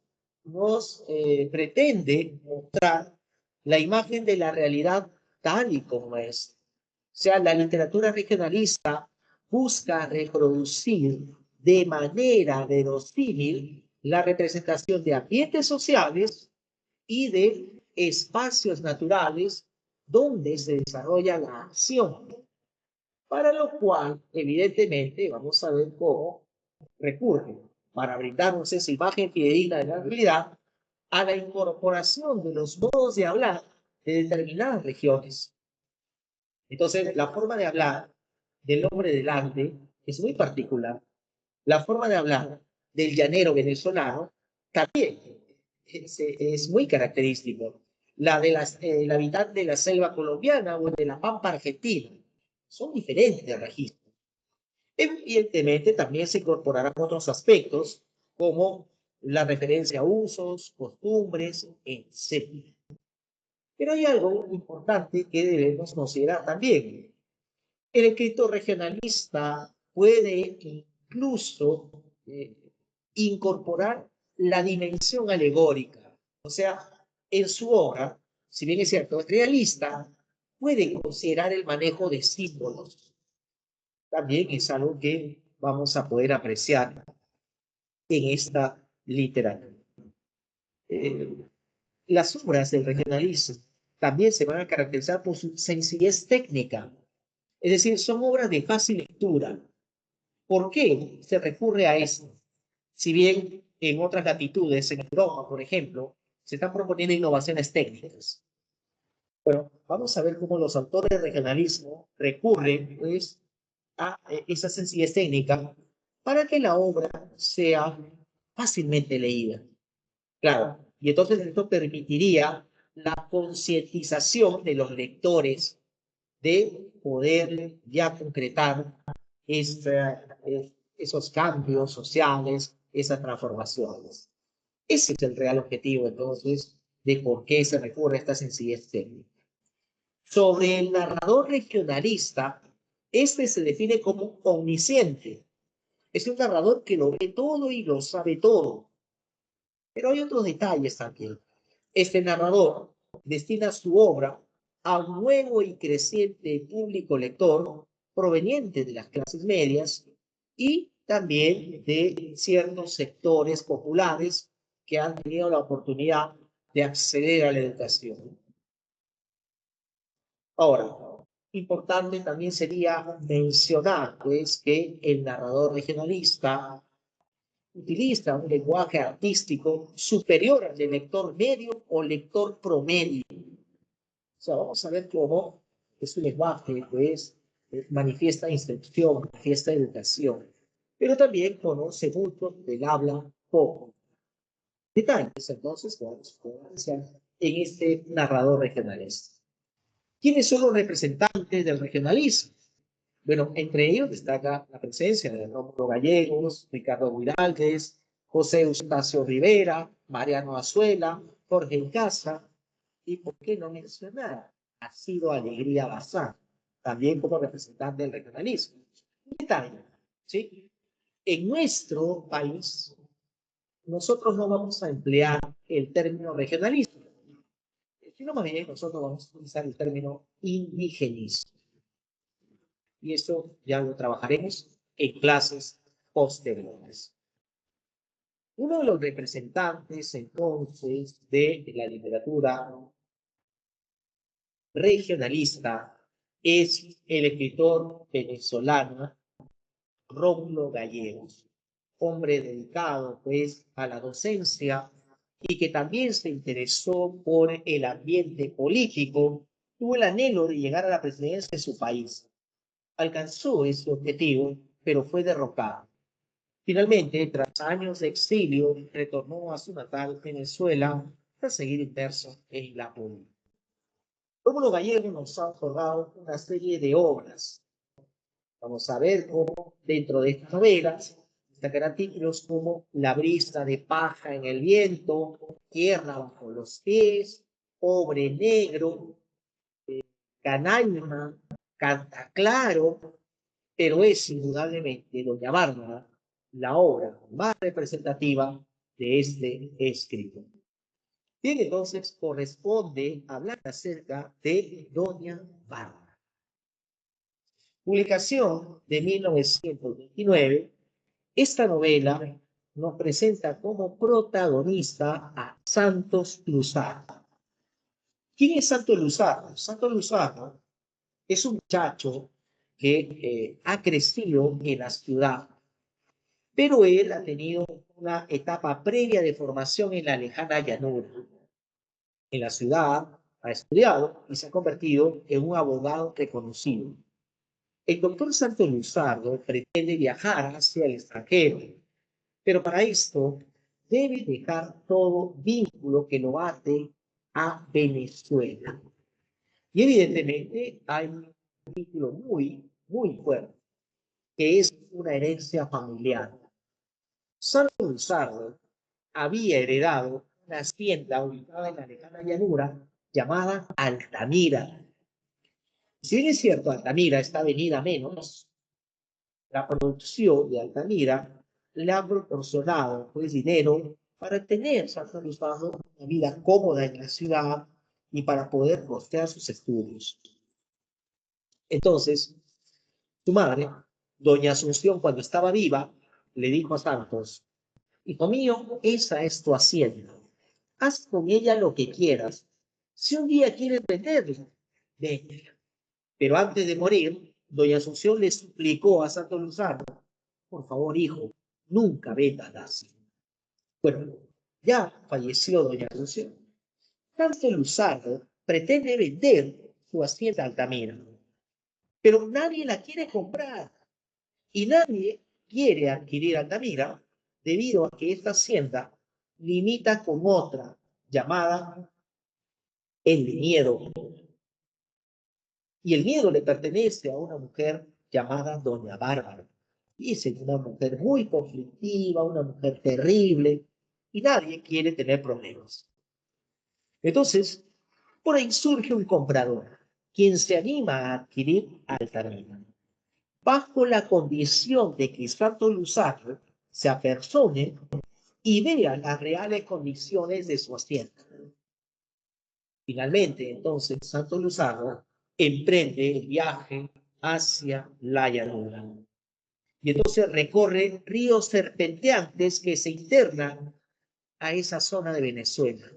nos pretende mostrar la imagen de la realidad tal y como es. O sea, la literatura regionalista busca reproducir de manera verosímil la representación de ambientes sociales y de espacios naturales donde se desarrolla la acción, para lo cual, evidentemente, vamos a ver cómo recurre, para brindarnos esa imagen fidedigna de la realidad, a la incorporación de los modos de hablar de determinadas regiones. Entonces, la forma de hablar del hombre del Ande es muy particular. La forma de hablar del llanero venezolano también es muy característico. La de el habitante de la selva colombiana o el de la pampa argentina son diferentes registros. Evidentemente, también se incorporarán otros aspectos como la referencia a usos, costumbres, etc. Pero hay algo importante que debemos considerar también. El escritor regionalista puede incluso incorporar la dimensión alegórica. O sea, en su obra, si bien es cierto, es realista, puede considerar el manejo de símbolos. También es algo que vamos a poder apreciar en esta literatura. Las obras del regionalismo también se van a caracterizar por su sencillez técnica. Es decir, son obras de fácil lectura. ¿Por qué se recurre a esto? Si bien en otras latitudes, en Europa, por ejemplo, se están proponiendo innovaciones técnicas. Bueno, vamos a ver cómo los autores de regionalismo recurren, pues, a esa sencillez técnica para que la obra sea fácilmente leída. Claro, y entonces esto permitiría la concientización de los lectores de poder ya concretar esos cambios sociales, esas transformaciones. Ese es el real objetivo, entonces, de por qué se recurre a esta sencillez técnica. Sobre el narrador regionalista, este se define como omnisciente. Es un narrador que lo ve todo y lo sabe todo. Pero hay otros detalles también. Este narrador destina su obra a un nuevo y creciente público lector proveniente de las clases medias y también de ciertos sectores populares que han tenido la oportunidad de acceder a la educación. Ahora, importante también sería mencionar, pues, que el narrador regionalista utiliza un lenguaje artístico superior al del lector medio o lector promedio. O sea, vamos a ver cómo es un lenguaje, pues, manifiesta instrucción, manifiesta educación, pero también conoce mucho del habla poco. Detalles, entonces, vamos a analizar en este narrador regionalista. ¿Quiénes son los representantes del regionalismo? Bueno, entre ellos destaca la presencia de Rómulo Gallegos, Ricardo Guiraldes, José Eustacio Rivera, Mariano Azuela, Jorge Casa, y por qué no mencionar, ha sido Alegría Bazán, también como representante del regionalismo. Un detalle, ¿sí? En nuestro país, nosotros no vamos a emplear el término regionalismo, sino más bien nosotros vamos a utilizar el término indigenismo. Y eso ya lo trabajaremos en clases posteriores. Uno de los representantes entonces de la literatura regionalista es el escritor venezolano Rómulo Gallegos, hombre dedicado pues a la docencia y que también se interesó por el ambiente político, tuvo el anhelo de llegar a la presidencia de su país. Alcanzó ese objetivo, pero fue derrocado. Finalmente, tras años de exilio, retornó a su natal Venezuela para seguir inmerso en la política. Rómulo Gallego nos ha otorgado una serie de obras. Vamos a ver cómo dentro de estas novelas destacarán títulos como La brisa de paja en el viento, Tierra bajo los pies, Pobre Negro, Canaima, Canta Claro, pero es indudablemente Doña Bárbara la obra más representativa de este escritor. Bien, entonces corresponde hablar acerca de Doña Bárbara. Publicación de 1929, esta novela nos presenta como protagonista a Santos Luzardo. ¿Quién es Santos Luzardo? Santos Luzardo es un muchacho que ha crecido en la ciudad, pero él ha tenido una etapa previa de formación en la lejana llanura. En la ciudad ha estudiado y se ha convertido en un abogado reconocido. El doctor Santos Luzardo pretende viajar hacia el extranjero, pero para esto debe dejar todo vínculo que lo ate a Venezuela. Y evidentemente hay un vínculo muy fuerte, que es una herencia familiar. Santos Luzardo había heredado una hacienda ubicada en la lejana llanura llamada Altamira. Si bien es cierto, Altamira está venida menos, la producción de Altamira le ha proporcionado pues dinero para tener Santos Luzardo una vida cómoda en la ciudad y para poder costear sus estudios. Entonces, su madre, doña Asunción, cuando estaba viva, le dijo a Santos: hijo mío, esa es tu hacienda. Haz con ella lo que quieras. Si un día quieres venderla, véndela. Pero antes de morir, doña Asunción le suplicó a Santo Luzardo: por favor, hijo, nunca vendas la hacienda. Bueno, ya falleció doña Asunción. Santo Luzardo pretende vender su hacienda Altamira, pero nadie la quiere comprar y nadie quiere adquirir Altamira debido a que esta hacienda limita con otra llamada El Viñedo. Y el Viñedo le pertenece a una mujer llamada Doña Bárbara. Dice, una mujer muy conflictiva, una mujer terrible, y nadie quiere tener problemas. Entonces, por ahí surge un comprador, quien se anima a adquirir Altamira, bajo la condición de que Santo Luzardo se apersone y vea las reales condiciones de su hacienda. Finalmente, entonces, Santo Luzardo emprende el viaje hacia la llanura. Y entonces recorre ríos serpenteantes que se internan a esa zona de Venezuela.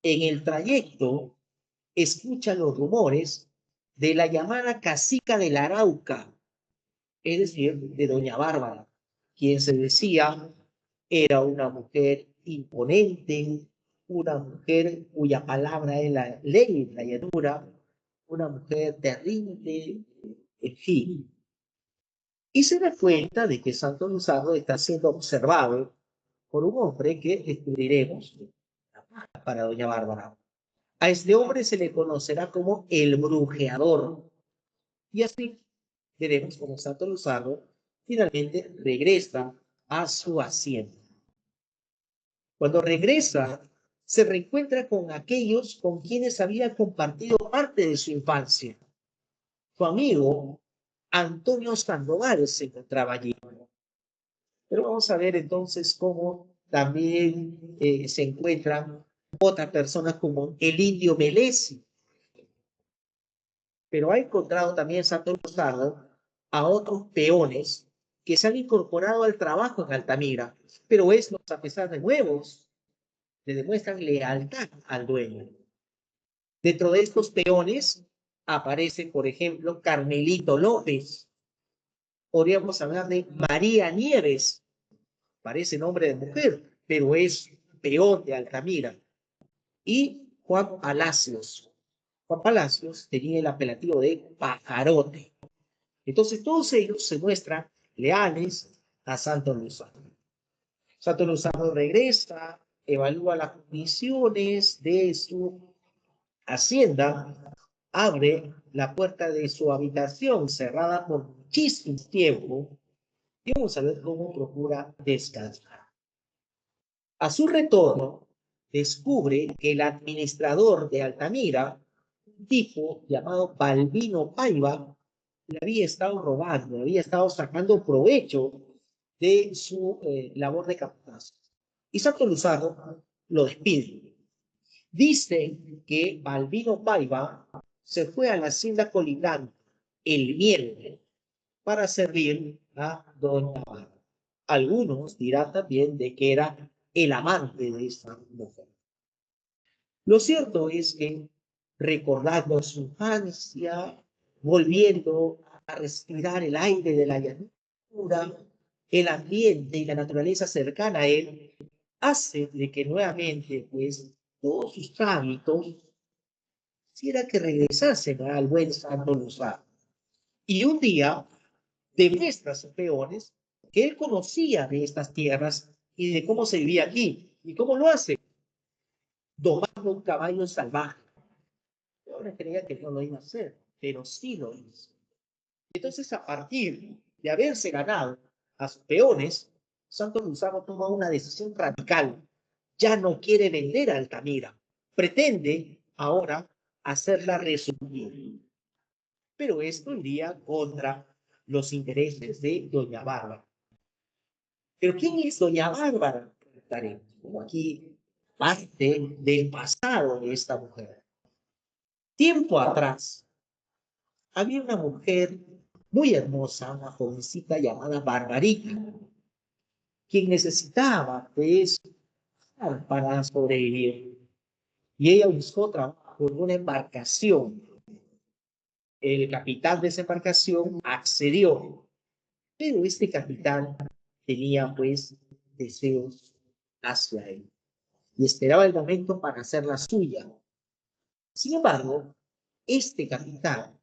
En el trayecto, escucha los rumores de la llamada cacica del Arauca, es decir, de Doña Bárbara, quien se decía era una mujer imponente, una mujer cuya palabra es la ley en la llanura, una mujer terrible, en fin. Y se da cuenta de que Santo Luzardo está siendo observado por un hombre que descubriremos para Doña Bárbara. A este hombre se le conocerá como el brujeador. Y así veremos cómo Santo Luzardo finalmente regresa a su hacienda. Cuando regresa, se reencuentra con aquellos con quienes había compartido parte de su infancia. Su amigo Antonio Sandoval se encontraba allí. Pero vamos a ver entonces cómo también se encuentran otras personas como el indio Melesi. Pero ha encontrado también Santo Luzardo a otros peones que se han incorporado al trabajo en Altamira. Pero estos, a pesar de nuevos, le demuestran lealtad al dueño. Dentro de estos peones aparece, por ejemplo, Carmelito López. Podríamos hablar de María Nieves. Parece nombre de mujer, pero es peón de Altamira. Y Juan Palacios. Juan Palacios tenía el apelativo de Pajarote. Entonces todos ellos se muestran leales a Santo Luzardo. Santo Luzardo regresa, evalúa las condiciones de su hacienda, abre la puerta de su habitación cerrada por muchísimo tiempo y vamos a ver cómo procura descansar. A su retorno, descubre que el administrador de Altamira, un tipo llamado Balbino Paiva, le había estado robando, le había estado sacando provecho de su labor de capataz. Y Santo Luzardo lo despide. Dicen que Balbino Paiva se fue a la hacienda colindante el miércoles para servir a Doña Bárbara. Algunos dirán también de que era el amante de esta mujer. Lo cierto es que recordando su infancia, volviendo a respirar el aire de la llanura, el ambiente y la naturaleza cercana a él, hace de que nuevamente, pues, todos sus hábitos quisiera que regresasen al buen Santo Luzardo. Y un día demuestra a sus peones que él conocía de estas tierras y de cómo se vivía aquí. ¿Y cómo lo hace? Domando un caballo salvaje. Ahora creía que no lo iba a hacer, pero sí lo hizo. Entonces, a partir de haberse ganado a sus peones, Santo Luzardo toma una decisión radical. Ya no quiere vender a Altamira. Pretende ahora hacerla resurgir. Pero esto iría contra los intereses de Doña Bárbara. ¿Pero quién es Doña Bárbara? Como aquí parte del pasado de esta mujer. Tiempo atrás, había una mujer muy hermosa, una jovencita llamada Barbarita, quien necesitaba de eso para sobrevivir. Y ella buscó trabajo en una embarcación. El capitán de esa embarcación accedió, pero este capitán tenía pues deseos hacia él y esperaba el momento para hacerla suya. Sin embargo, este capitán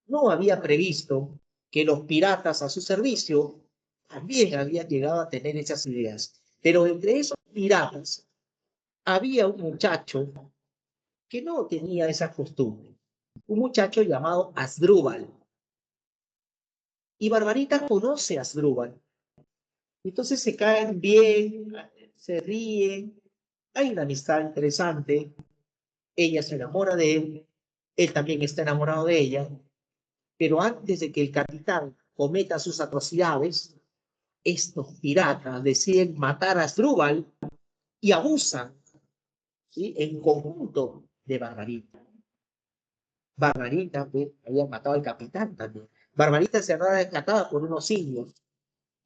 no había previsto que los piratas a su servicio también habían llegado a tener esas ideas. Pero entre esos piratas había un muchacho que no tenía esa costumbre. Un muchacho llamado Asdrúbal. Y Barbarita conoce a Asdrúbal. Entonces se caen bien, se ríen, hay una amistad interesante, ella se enamora de él también está enamorado de ella, pero antes de que el capitán cometa sus atrocidades, estos piratas deciden matar a Asdrúbal y abusan, ¿sí?, en conjunto de Barbarita. Barbarita, pues, había matado al capitán también. Barbarita se había rescatada por unos indios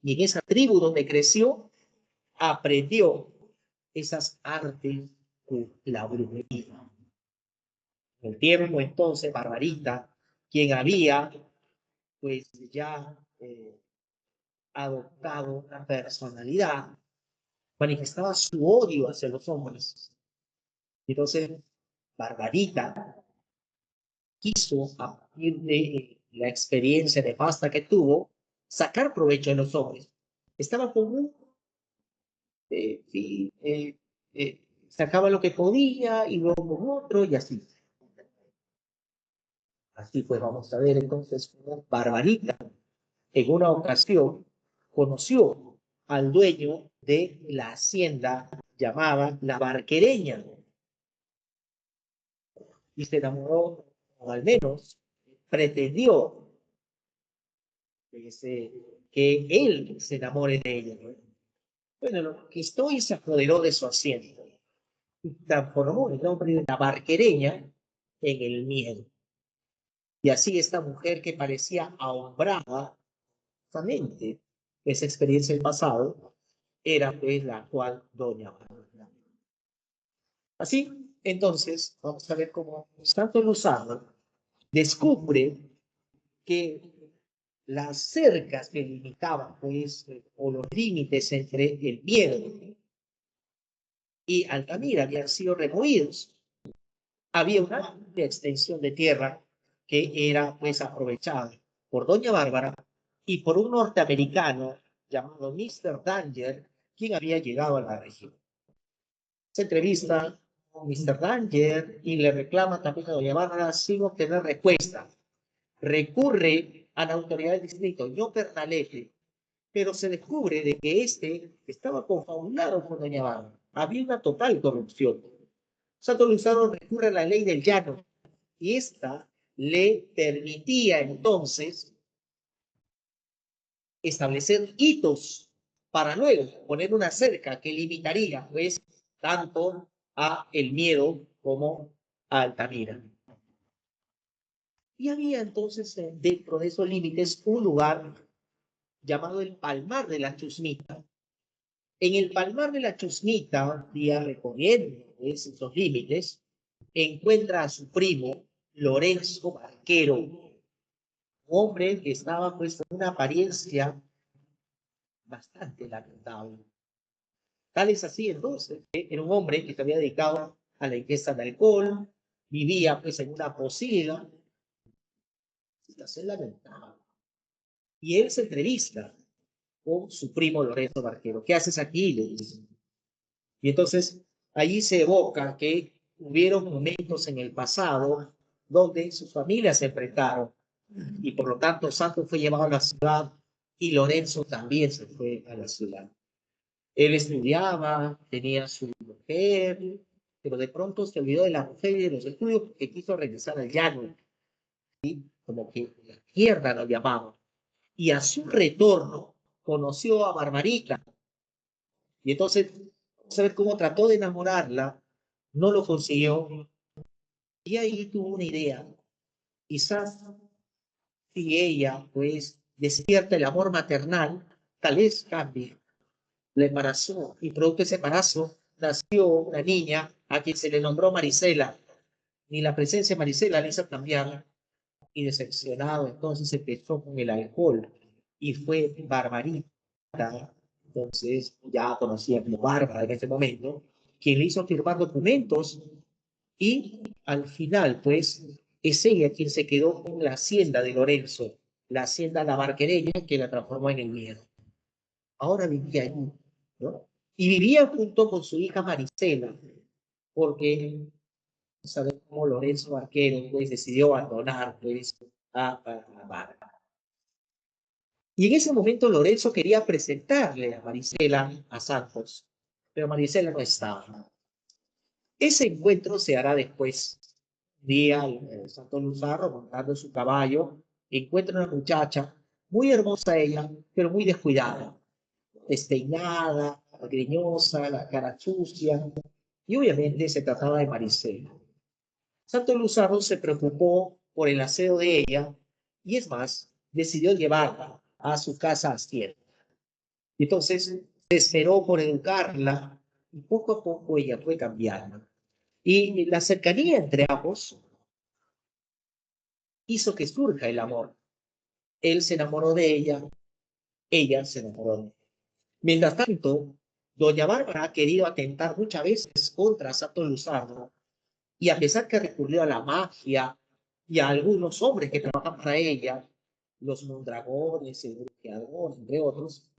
y en esa tribu donde creció aprendió esas artes de la brujería. En el tiempo entonces, Barbarita, quien había pues ya adoptado una personalidad, manifestaba su odio hacia los hombres. Entonces, Barbarita quiso, a partir de la experiencia de pasta que tuvo, sacar provecho de los hombres. Estaba con un sí, sacaba lo que podía y luego con otro y así. Así pues, vamos a ver entonces cómo Barbarita en una ocasión conoció al dueño de la hacienda llamada La Barquereña y se enamoró, o al menos pretendió que él se enamore de ella, ¿no? Bueno, lo que estoy se apoderó de su hacienda y transformó el nombre de La Barquereña en el miedo. Y así esta mujer que parecía ahombrada, justamente, esa experiencia del pasado, era pues la actual doña Bárbara. Así, entonces, vamos a ver cómo Santo Luzardo descubre que las cercas que limitaban, pues, o los límites entre el miedo y Altamira habían sido removidos. Había una amplia extensión de tierra que era, pues, aprovechada por doña Bárbara y por un norteamericano llamado Mr. Danger, quien había llegado a la región. Se entrevista con Mr. Danger y le reclama también a doña Bárbara sin obtener respuesta. Recurre a la autoridad del distrito, no Pernalete, pero se descubre de que este estaba confabulado con doña Bárbara. Había una total corrupción. Santo Luzardo recurre a la ley del llano y esta le permitía entonces establecer hitos para luego poner una cerca que limitaría, pues, tanto a el miedo como a Altamira. Y había entonces dentro de esos límites un lugar llamado el Palmar de la Chusmita. En el Palmar de la Chusmita, día recorriendo esos límites, encuentra a su primo Lorenzo Barquero, un hombre que estaba pues con una apariencia bastante lamentable. Tal es así entonces, que era un hombre que se había dedicado a la ingesta de alcohol, vivía pues en una posida, situación lamentable. Y él se entrevista con su primo Lorenzo Barquero. ¿Qué haces aquí?, le dice. Y entonces allí se evoca que hubieron momentos en el pasado donde sus familias se enfrentaron y por lo tanto Santos fue llevado a la ciudad y Lorenzo también se fue a la ciudad. Él estudiaba, tenía su mujer, pero de pronto se olvidó de la mujer y de los estudios porque quiso regresar al llano, ¿sí?, como que la tierra lo llamaba. Y a su retorno conoció a Barbarita. Y entonces, vamos a ver cómo trató de enamorarla, no lo consiguió. Y ahí tuvo una idea. Quizás si ella, pues, despierta el amor maternal, tal vez cambie. La embarazó y producto de ese embarazo nació una niña a quien se le nombró Marisela. Ni la presencia de Marisela le hizo cambiar y decepcionado entonces empezó con el alcohol y fue Barbarita, entonces ya conocía como Bárbara en ese momento, quien le hizo firmar documentos y al final pues es ella quien se quedó con la hacienda de Lorenzo, la hacienda La Barquereña, que la transformó en el miedo. ahora vivía allí, ¿no? Y vivía junto con su hija Marisela, porque sabemos cómo Lorenzo Arquero pues, decidió abandonar pues, a Bárbara. Y en ese momento Lorenzo quería presentarle a Marisela a Santos, pero Marisela no estaba. Ese encuentro se hará después. Día Santos Luzarro montando su caballo, encuentra una muchacha, muy hermosa ella, pero muy descuidada, despeinada, griñosa, la cara sucia, y obviamente se trataba de Marisela. Santos Luzardo se preocupó por el aseo de ella y es más, decidió llevarla a su casa hacienda. Entonces se esperó por educarla y poco a poco ella fue cambiando. Y la cercanía entre ambos hizo que surja el amor. Él se enamoró de ella se enamoró de él. Mientras tanto, doña Bárbara ha querido atentar muchas veces contra Santos Luzardo y a pesar que recurrió a la magia y a algunos hombres que trabajan para ella, los mondragones, el brujeador, entre otros,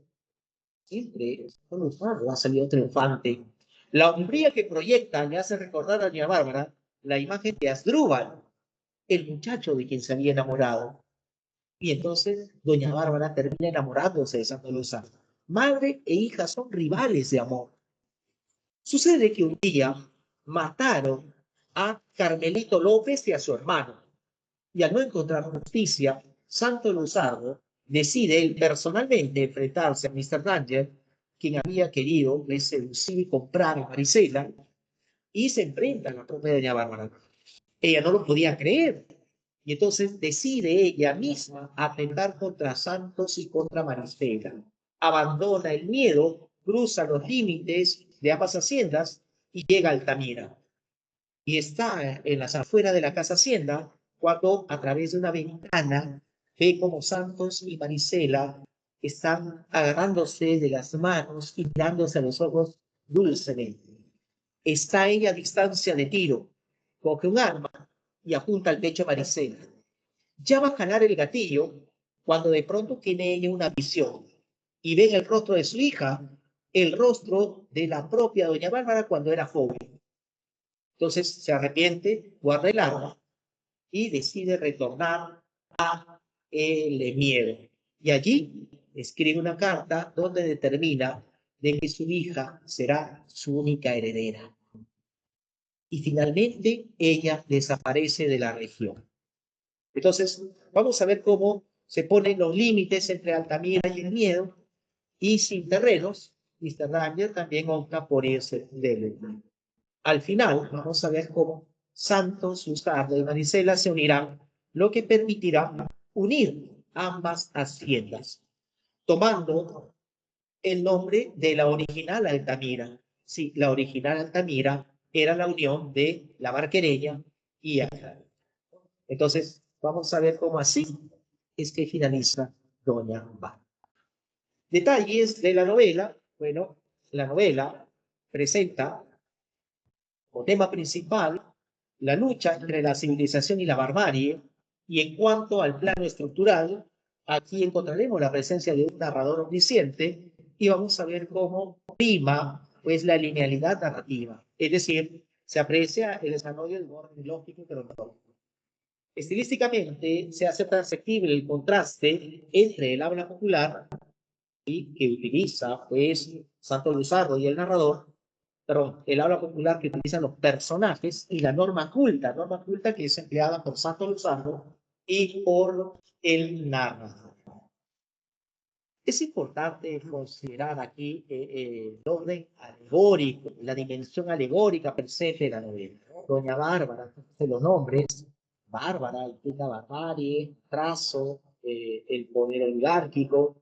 siempre Santos Luzardo ha salido triunfante. La hombría que proyecta le hace recordar a doña Bárbara la imagen de Asdrúbal, el muchacho de quien se había enamorado. Y entonces doña Bárbara termina enamorándose de Santos Luzardo. Madre e hija son rivales de amor. Sucede que un día mataron a Carmelito López y a su hermano. Y al no encontrar justicia, Santo Luzardo decide él personalmente enfrentarse a Mr. Danger, quien había querido seducir y comprar a Marisela, y se enfrenta a la propia doña Bárbara. Ella no lo podía creer. Y entonces decide ella misma atentar contra Santos y contra Marisela. Abandona el miedo, cruza los límites de ambas haciendas y llega a Altamira. Y está en las afueras de la casa hacienda cuando a través de una ventana ve como Santos y Marisela están agarrándose de las manos y mirándose a los ojos dulcemente. Está ella a distancia de tiro, coge un arma y apunta al pecho a Marisela. Ya va a jalar el gatillo cuando de pronto tiene ella una visión y ve en el rostro de su hija el rostro de la propia doña Bárbara cuando era joven. Entonces se arrepiente, guarda el arma y decide retornar a el miedo. Y allí escribe una carta donde determina de que su hija será su única heredera. Y finalmente ella desaparece de la región. Entonces, vamos a ver cómo se ponen los límites entre Altamira y el miedo, y sin terrenos, Mr. Ranger también opta por ese del. Al final, vamos a ver cómo Santos, Luzardo y Marisela se unirán, lo que permitirá unir ambas haciendas, tomando el nombre de la original Altamira. Sí, la original Altamira era la unión de la Barquereña y Aclara. Entonces, vamos a ver cómo así es que finaliza Doña Bárbara. Detalles de la novela. Bueno, la novela presenta como tema principal la lucha entre la civilización y la barbarie, y en cuanto al plano estructural, aquí encontraremos la presencia de un narrador omnisciente y vamos a ver cómo prima pues la linealidad narrativa, es decir, se aprecia el desarrollo del orden lógico y cronológico. Estilísticamente se hace perceptible el contraste entre el habla popular y que utiliza pues Santo Luzardo y el narrador, perdón, el habla popular que utilizan los personajes y la norma culta que es empleada por Santo Luzardo y por el narrador. Es importante considerar aquí el orden alegórico, la dimensión alegórica per se de la novela. Doña Bárbara, de los nombres, Bárbara implica barbarie, trazo, el poder oligárquico,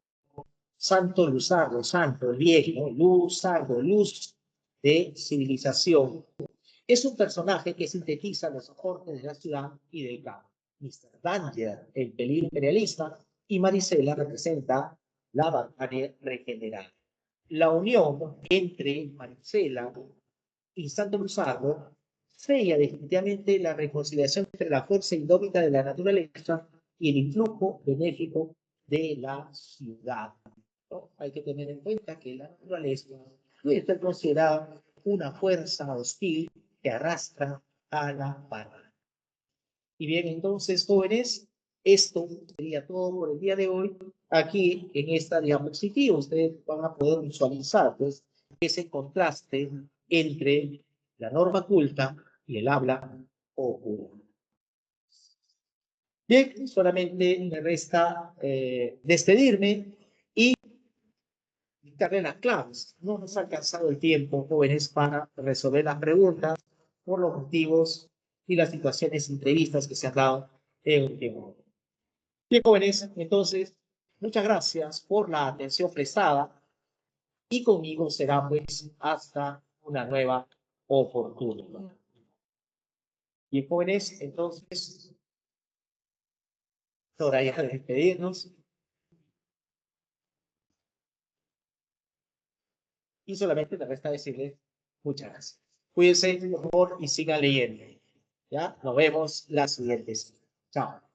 Santo Luzardo, santo, el viejo, Luzardo, luz de civilización. Es un personaje que sintetiza los soportes de la ciudad y del campo. Mr. Danger, el peligro imperialista, y Marisela representa la barbarie regenerada. La unión entre Marisela y Santo Luzardo sella definitivamente la reconciliación entre la fuerza indómita de la naturaleza y el influjo benéfico de la ciudad. ¿no? Hay que tener en cuenta que la naturaleza puede ser considerada una fuerza hostil que arrastra a la parva. Y bien, entonces, jóvenes, esto sería todo por el día de hoy. Aquí en esta diapositiva ustedes van a poder visualizar pues, ese contraste entre la norma culta y el habla oculta. Bien, solamente me resta despedirme y darle las claves. No nos ha alcanzado el tiempo, jóvenes, para resolver las preguntas por los motivos y las situaciones imprevistas que se han dado en el tiempo. Bien, jóvenes, entonces, muchas gracias por la atención prestada y conmigo será pues hasta una nueva oportunidad. Bien, jóvenes, entonces, es hora ya de despedirnos. Y solamente me resta decirles muchas gracias. Cuídense, por favor, y sigan leyendo. ¿Ya? Nos vemos la siguiente. Chao.